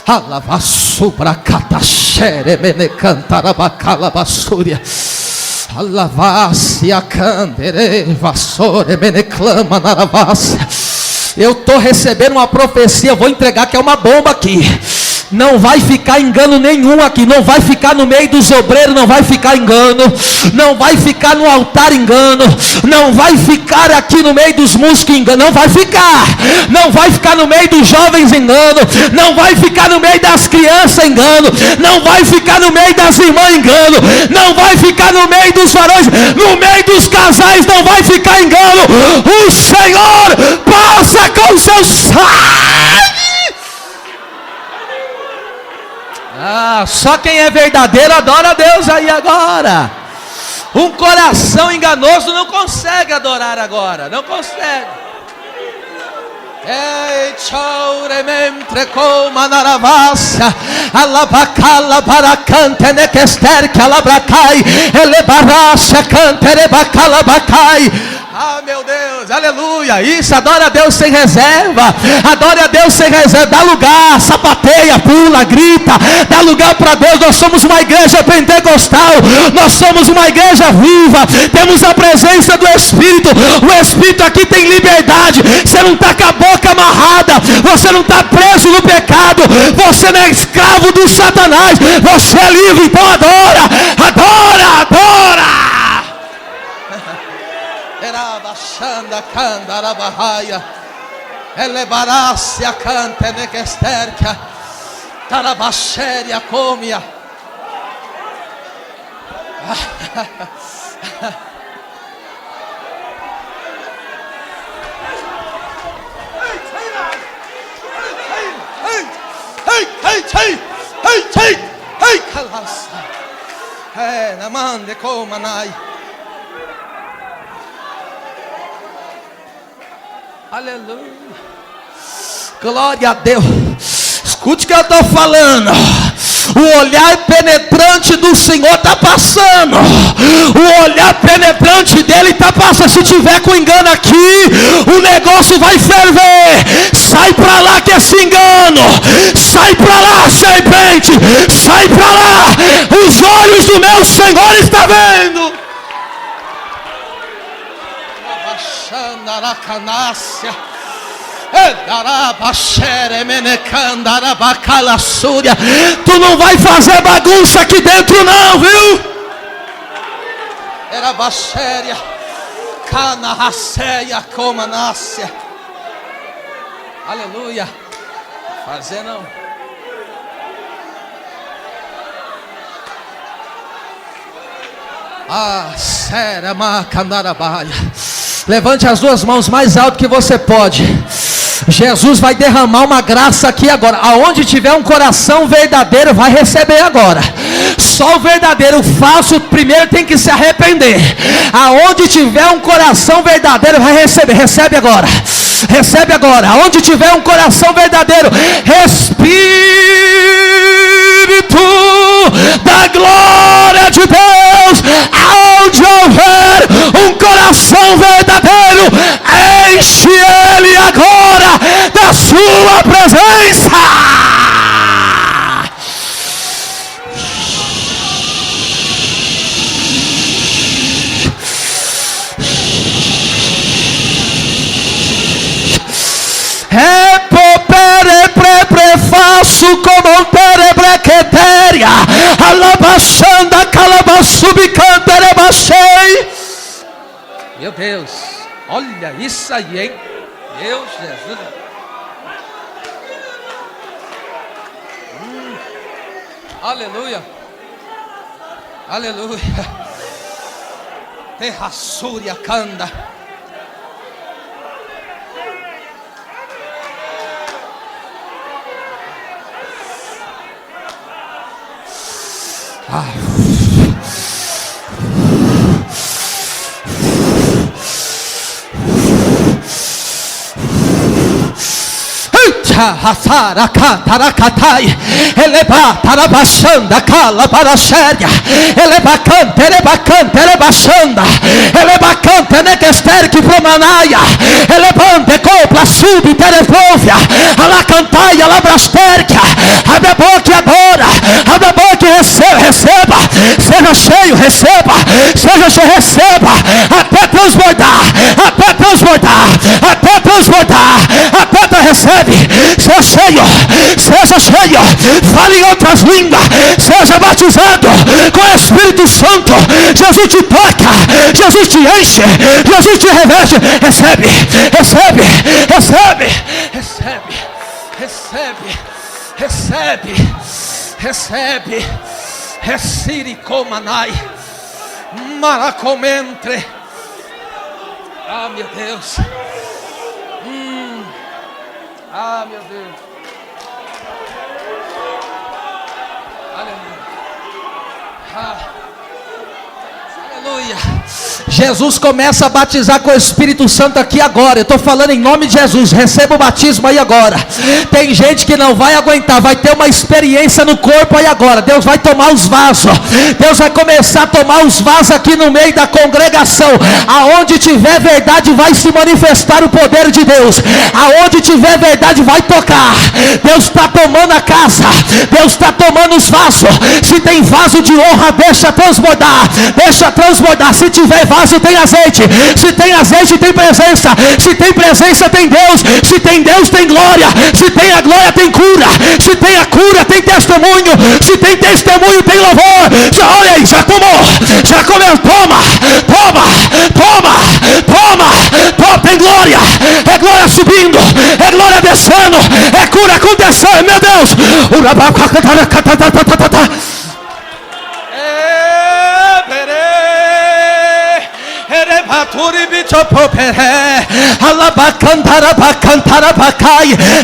Alavassubra catachere menecantara bassúria. Alavassia candere vassore meneclama naravassia. Eu estou recebendo uma profecia, vou entregar que é uma bomba aqui. Não vai ficar engano nenhum aqui. Não vai ficar no meio dos obreiros, não vai ficar engano. Não vai ficar no altar engano. Não vai ficar aqui no meio dos músicos engano. Não vai ficar. Não vai ficar no meio dos jovens engano. Não vai ficar no meio das crianças engano. Não vai ficar no meio das irmãs engano. Não vai ficar no meio dos varões. No meio dos casais não vai ficar engano. O Senhor passa com seu sangue. Só quem é verdadeiro adora a Deus aí agora. Um coração enganoso não consegue adorar agora. Não consegue. Ei, chaurementre como naravassia, alabacala baracante nequester que alabracai, elebarassia canterebacala bacai. Ah, meu Deus, aleluia. Isso, adora a Deus sem reserva. Adora a Deus sem reserva. Dá lugar, sapateia, pula, grita. Dá lugar para Deus. Nós somos uma igreja pentecostal. Nós somos uma igreja viva. Temos a presença do Espírito. O Espírito aqui tem liberdade. Você não está com a boca amarrada. Você não está preso no pecado. Você não é escravo do Satanás. Você é livre. Então adora, adora, adora. Erabashanda candarabahaya, elebarassia cante nekesterkia, tarabasheria comia. Hey, kalasa. Hey, namande komanai. Aleluia. Glória a Deus. Escute o que eu estou falando. O olhar penetrante do Senhor está passando. O olhar penetrante dele está passando. Se tiver com engano aqui, o negócio vai ferver. Sai para lá que esse engano. Sai para lá, serpente. Sai para lá. Os olhos do meu Senhor estão vendo. Tu não vai fazer bagunça aqui dentro não, viu? Era baixéria, cana raceia, coma nácia. Aleluia. Fazer não. Sera macandarabaia. Levante as duas mãos mais alto que você pode. Jesus vai derramar uma graça aqui agora. Aonde tiver um coração verdadeiro vai receber agora. Só o verdadeiro, o falso primeiro tem que se arrepender. Aonde tiver um coração verdadeiro vai receber. Recebe agora. Recebe agora. Aonde tiver um coração verdadeiro, Espírito da glória de Deus, aonde houver um coração verdadeiro, enche ele agora da sua presença. Faço como um terebrequetéria, alabaxanda, calabassubicanterebachei. Meu Deus, olha isso aí, hein? Meu Jesus. Aleluia. Aleluia. Terrassúria canda. eleba tarabashanda kala barashéria, elebacante, elebashanda, elebacante negesterque promanaia, elebante copla sub terefovia, alacantaia labrasterquia. Abre a boca e adora, abre a boca e receba, seja cheio, receba, seja cheio, receba, até transbordar, até transbordar, até transbordar, até recebe. Seja cheio, fale em outras línguas, seja batizado com o Espírito Santo. Jesus te toca, Jesus te enche, Jesus te reveste. Recebe, recebe, recebe, recebe, recebe, recebe, recebe, recebe, comanai, maracomentre. Ah, meu Deus. Ah, meu Deus. Aleluia. Aleluia. Jesus começa a batizar com o Espírito Santo aqui agora. Eu estou falando em nome de Jesus. Receba o batismo aí agora. Tem gente que não vai aguentar, vai ter uma experiência no corpo aí agora. Deus vai tomar os vasos. Deus vai começar a tomar os vasos aqui no meio da congregação. Aonde tiver verdade vai se manifestar o poder de Deus. Aonde tiver verdade vai tocar. Deus está tomando a casa. Deus está tomando os vasos. Se tem vaso de honra, deixa transbordar. Deixa transbordar. Se tiver vaso, tem azeite. Se tem azeite, tem presença. Se tem presença, tem Deus. Se tem Deus, tem glória. Se tem a glória, tem cura. Se tem a cura, tem testemunho. Se tem testemunho, tem louvor. Já olha aí, já tomou. Já comeu. Toma, toma, toma, toma, toma. Tem glória. É glória subindo. É glória descendo. É cura acontecendo. Meu Deus.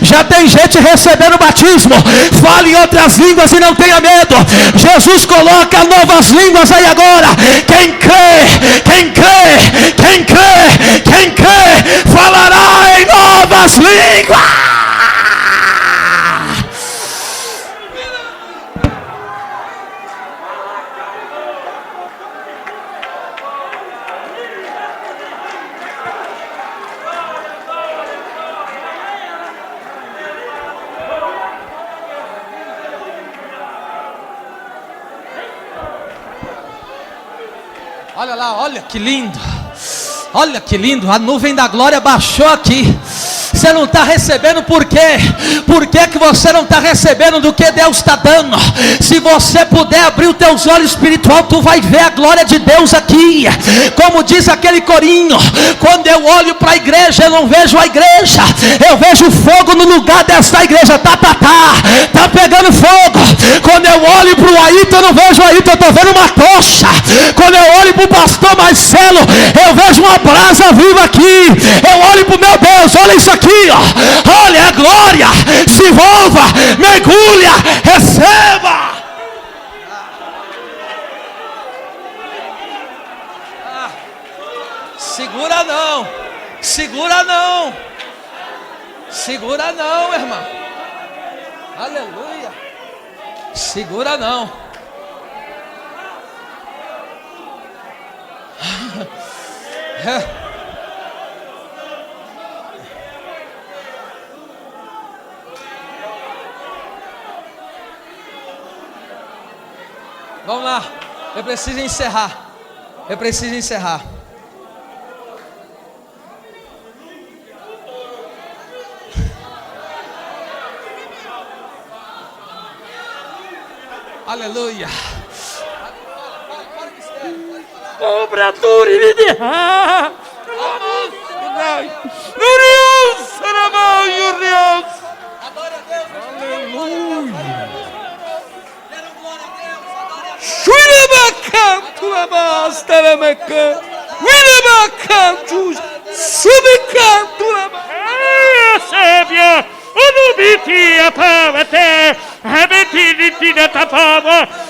Já tem gente recebendo batismo. Fale em outras línguas e não tenha medo. Jesus coloca novas línguas aí agora. Quem crê, quem crê, quem crê, quem crê, falará em novas línguas. Olha lá, olha que lindo. Olha que lindo, a nuvem da glória baixou aqui. Você não está recebendo por quê? Por que que você não está recebendo do que Deus está dando? Se você puder abrir os teus olhos espirituais, tu vai ver a glória de Deus aqui. Como diz aquele corinho, quando eu olho para a igreja, eu não vejo a igreja, eu vejo fogo no lugar desta igreja. Tá pegando fogo. Quando eu olho para o Ayrton, eu não vejo o Ayrton, eu estou vendo uma tocha. Quando eu olho para o pastor Marcelo, eu vejo uma brasa viva aqui. Eu olho para o meu Deus, olha isso aqui. Olha a glória, se envolva, mergulha, receba. Segura não, segura não, segura não, irmão. Aleluia, segura não. Vamos lá, eu preciso encerrar. Aleluia. Obrador de derrar.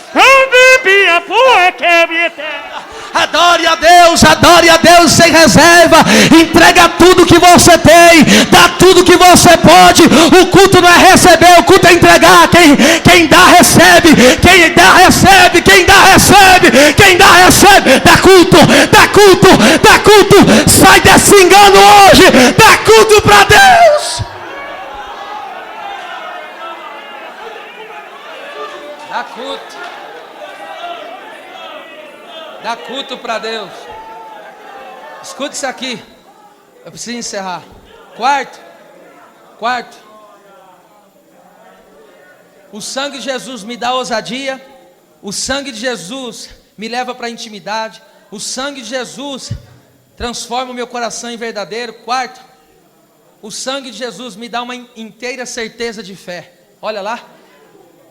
Recebe Adore a Deus sem reserva. Entrega tudo que você tem, dá tudo que você pode. O culto não é receber, o culto é entregar. Quem dá recebe, quem dá recebe, quem dá recebe, quem dá recebe. Dá culto, dá culto, dá culto. Sai desse engano hoje, dá culto para Deus. Dá culto. Dá culto para Deus. Escute isso aqui. Eu preciso encerrar. Quarto. O sangue de Jesus me dá ousadia. O sangue de Jesus me leva para a intimidade. O sangue de Jesus transforma o meu coração em verdadeiro. Quarto. O sangue de Jesus me dá uma inteira certeza de fé. Olha lá.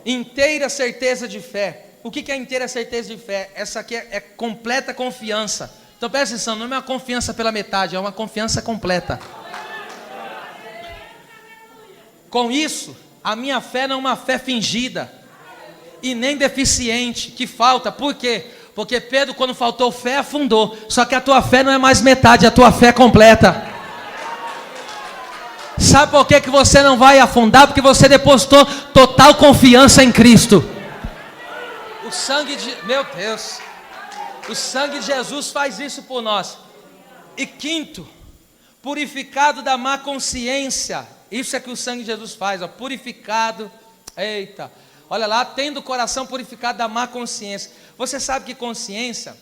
Inteira certeza de fé. O que é inteira certeza de fé? Essa aqui é completa confiança. Então presta atenção, não é uma confiança pela metade, é uma confiança completa. Com isso, a minha fé não é uma fé fingida e nem deficiente, que falta. Por quê? Porque Pedro, quando faltou fé, afundou. Só que a tua fé não é mais metade, a tua fé é completa. Sabe por que você não vai afundar? Porque você depositou total confiança em Cristo. O sangue de... Meu Deus. O sangue de Jesus faz isso por nós. E quinto, purificado da má consciência. Isso é que o sangue de Jesus faz, ó, purificado. Eita. Olha lá, tendo o coração purificado da má consciência. Você sabe que consciência...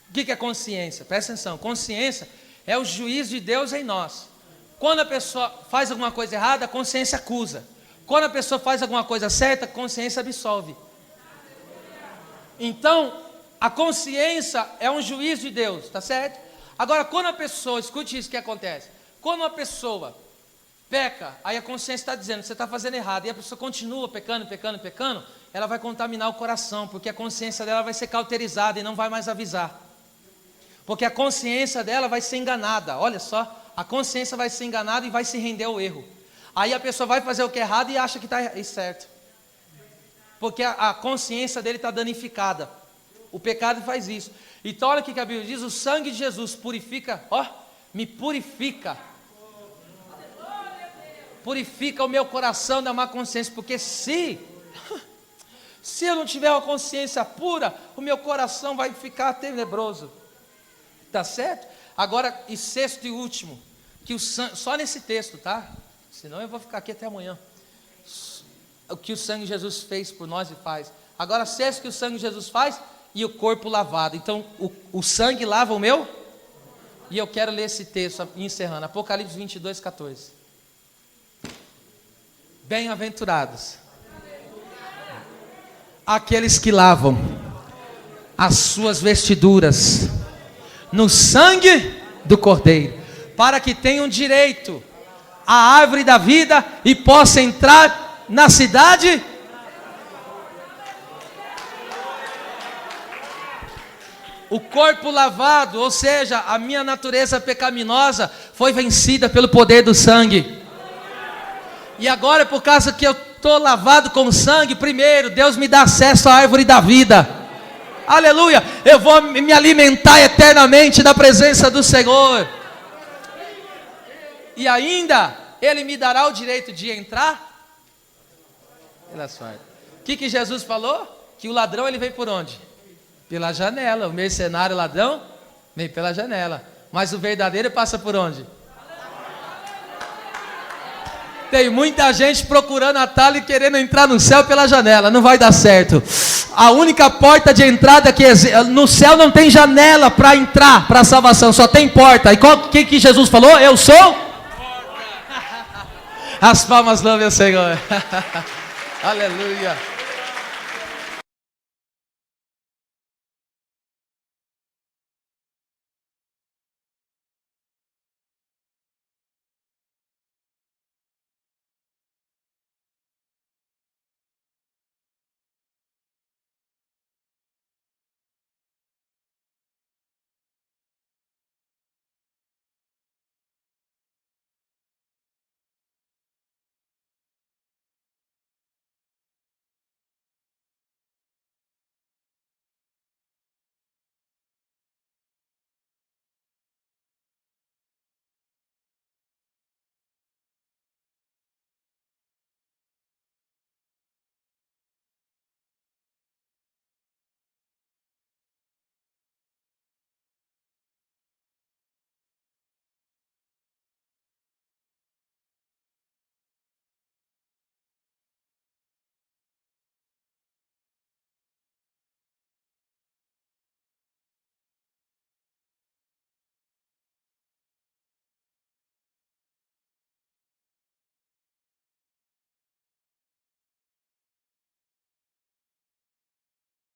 O que é consciência? Presta atenção. Consciência é o juízo de Deus em nós. Quando a pessoa faz alguma coisa errada, a consciência acusa. Quando a pessoa faz alguma coisa certa, a consciência absolve. Então, a consciência é um juízo de Deus, tá certo? Agora, quando a pessoa, escute isso que acontece. Quando uma pessoa peca, aí a consciência está dizendo, você está fazendo errado, e a pessoa continua pecando, ela vai contaminar o coração, porque a consciência dela vai ser cauterizada e não vai mais avisar. Porque a consciência dela vai ser enganada, olha só, a consciência vai ser enganada e vai se render ao erro. Aí a pessoa vai fazer o que é errado e acha que está certo. Porque a consciência dele está danificada. O pecado faz isso. Então olha o que a Bíblia diz, o sangue de Jesus purifica, ó, me purifica. Purifica o meu coração da má consciência, porque se eu não tiver uma consciência pura, o meu coração vai ficar tenebroso. Tá certo? Agora, e sexto e último, que o sangue, só nesse texto, tá? Senão eu vou ficar aqui até amanhã. O que o sangue de Jesus fez por nós e faz. Agora, sexto que o sangue de Jesus faz, e o corpo lavado. Então, o sangue lava o meu? E eu quero ler esse texto, encerrando. Apocalipse 22, 14. Bem-aventurados aqueles que lavam as suas vestiduras no sangue do Cordeiro, para que tenham direito à árvore da vida e possam entrar na cidade. O corpo lavado, ou seja, a minha natureza pecaminosa foi vencida pelo poder do sangue. E agora, por causa que eu estou lavado com sangue, primeiro, Deus me dá acesso à árvore da vida. Aleluia! Eu vou me alimentar eternamente da presença do Senhor. E ainda, Ele me dará o direito de entrar pela sorte. O que Jesus falou? Que o ladrão ele vem por onde? Pela janela. O mercenário ladrão vem pela janela. Mas o verdadeiro passa por onde? Tem muita gente procurando atalho e querendo entrar no céu pela janela. Não vai dar certo. A única porta de entrada que no céu não tem janela para entrar para a salvação, só tem porta. E o que Jesus falou? Eu sou? As palmas louvem o Senhor. Aleluia.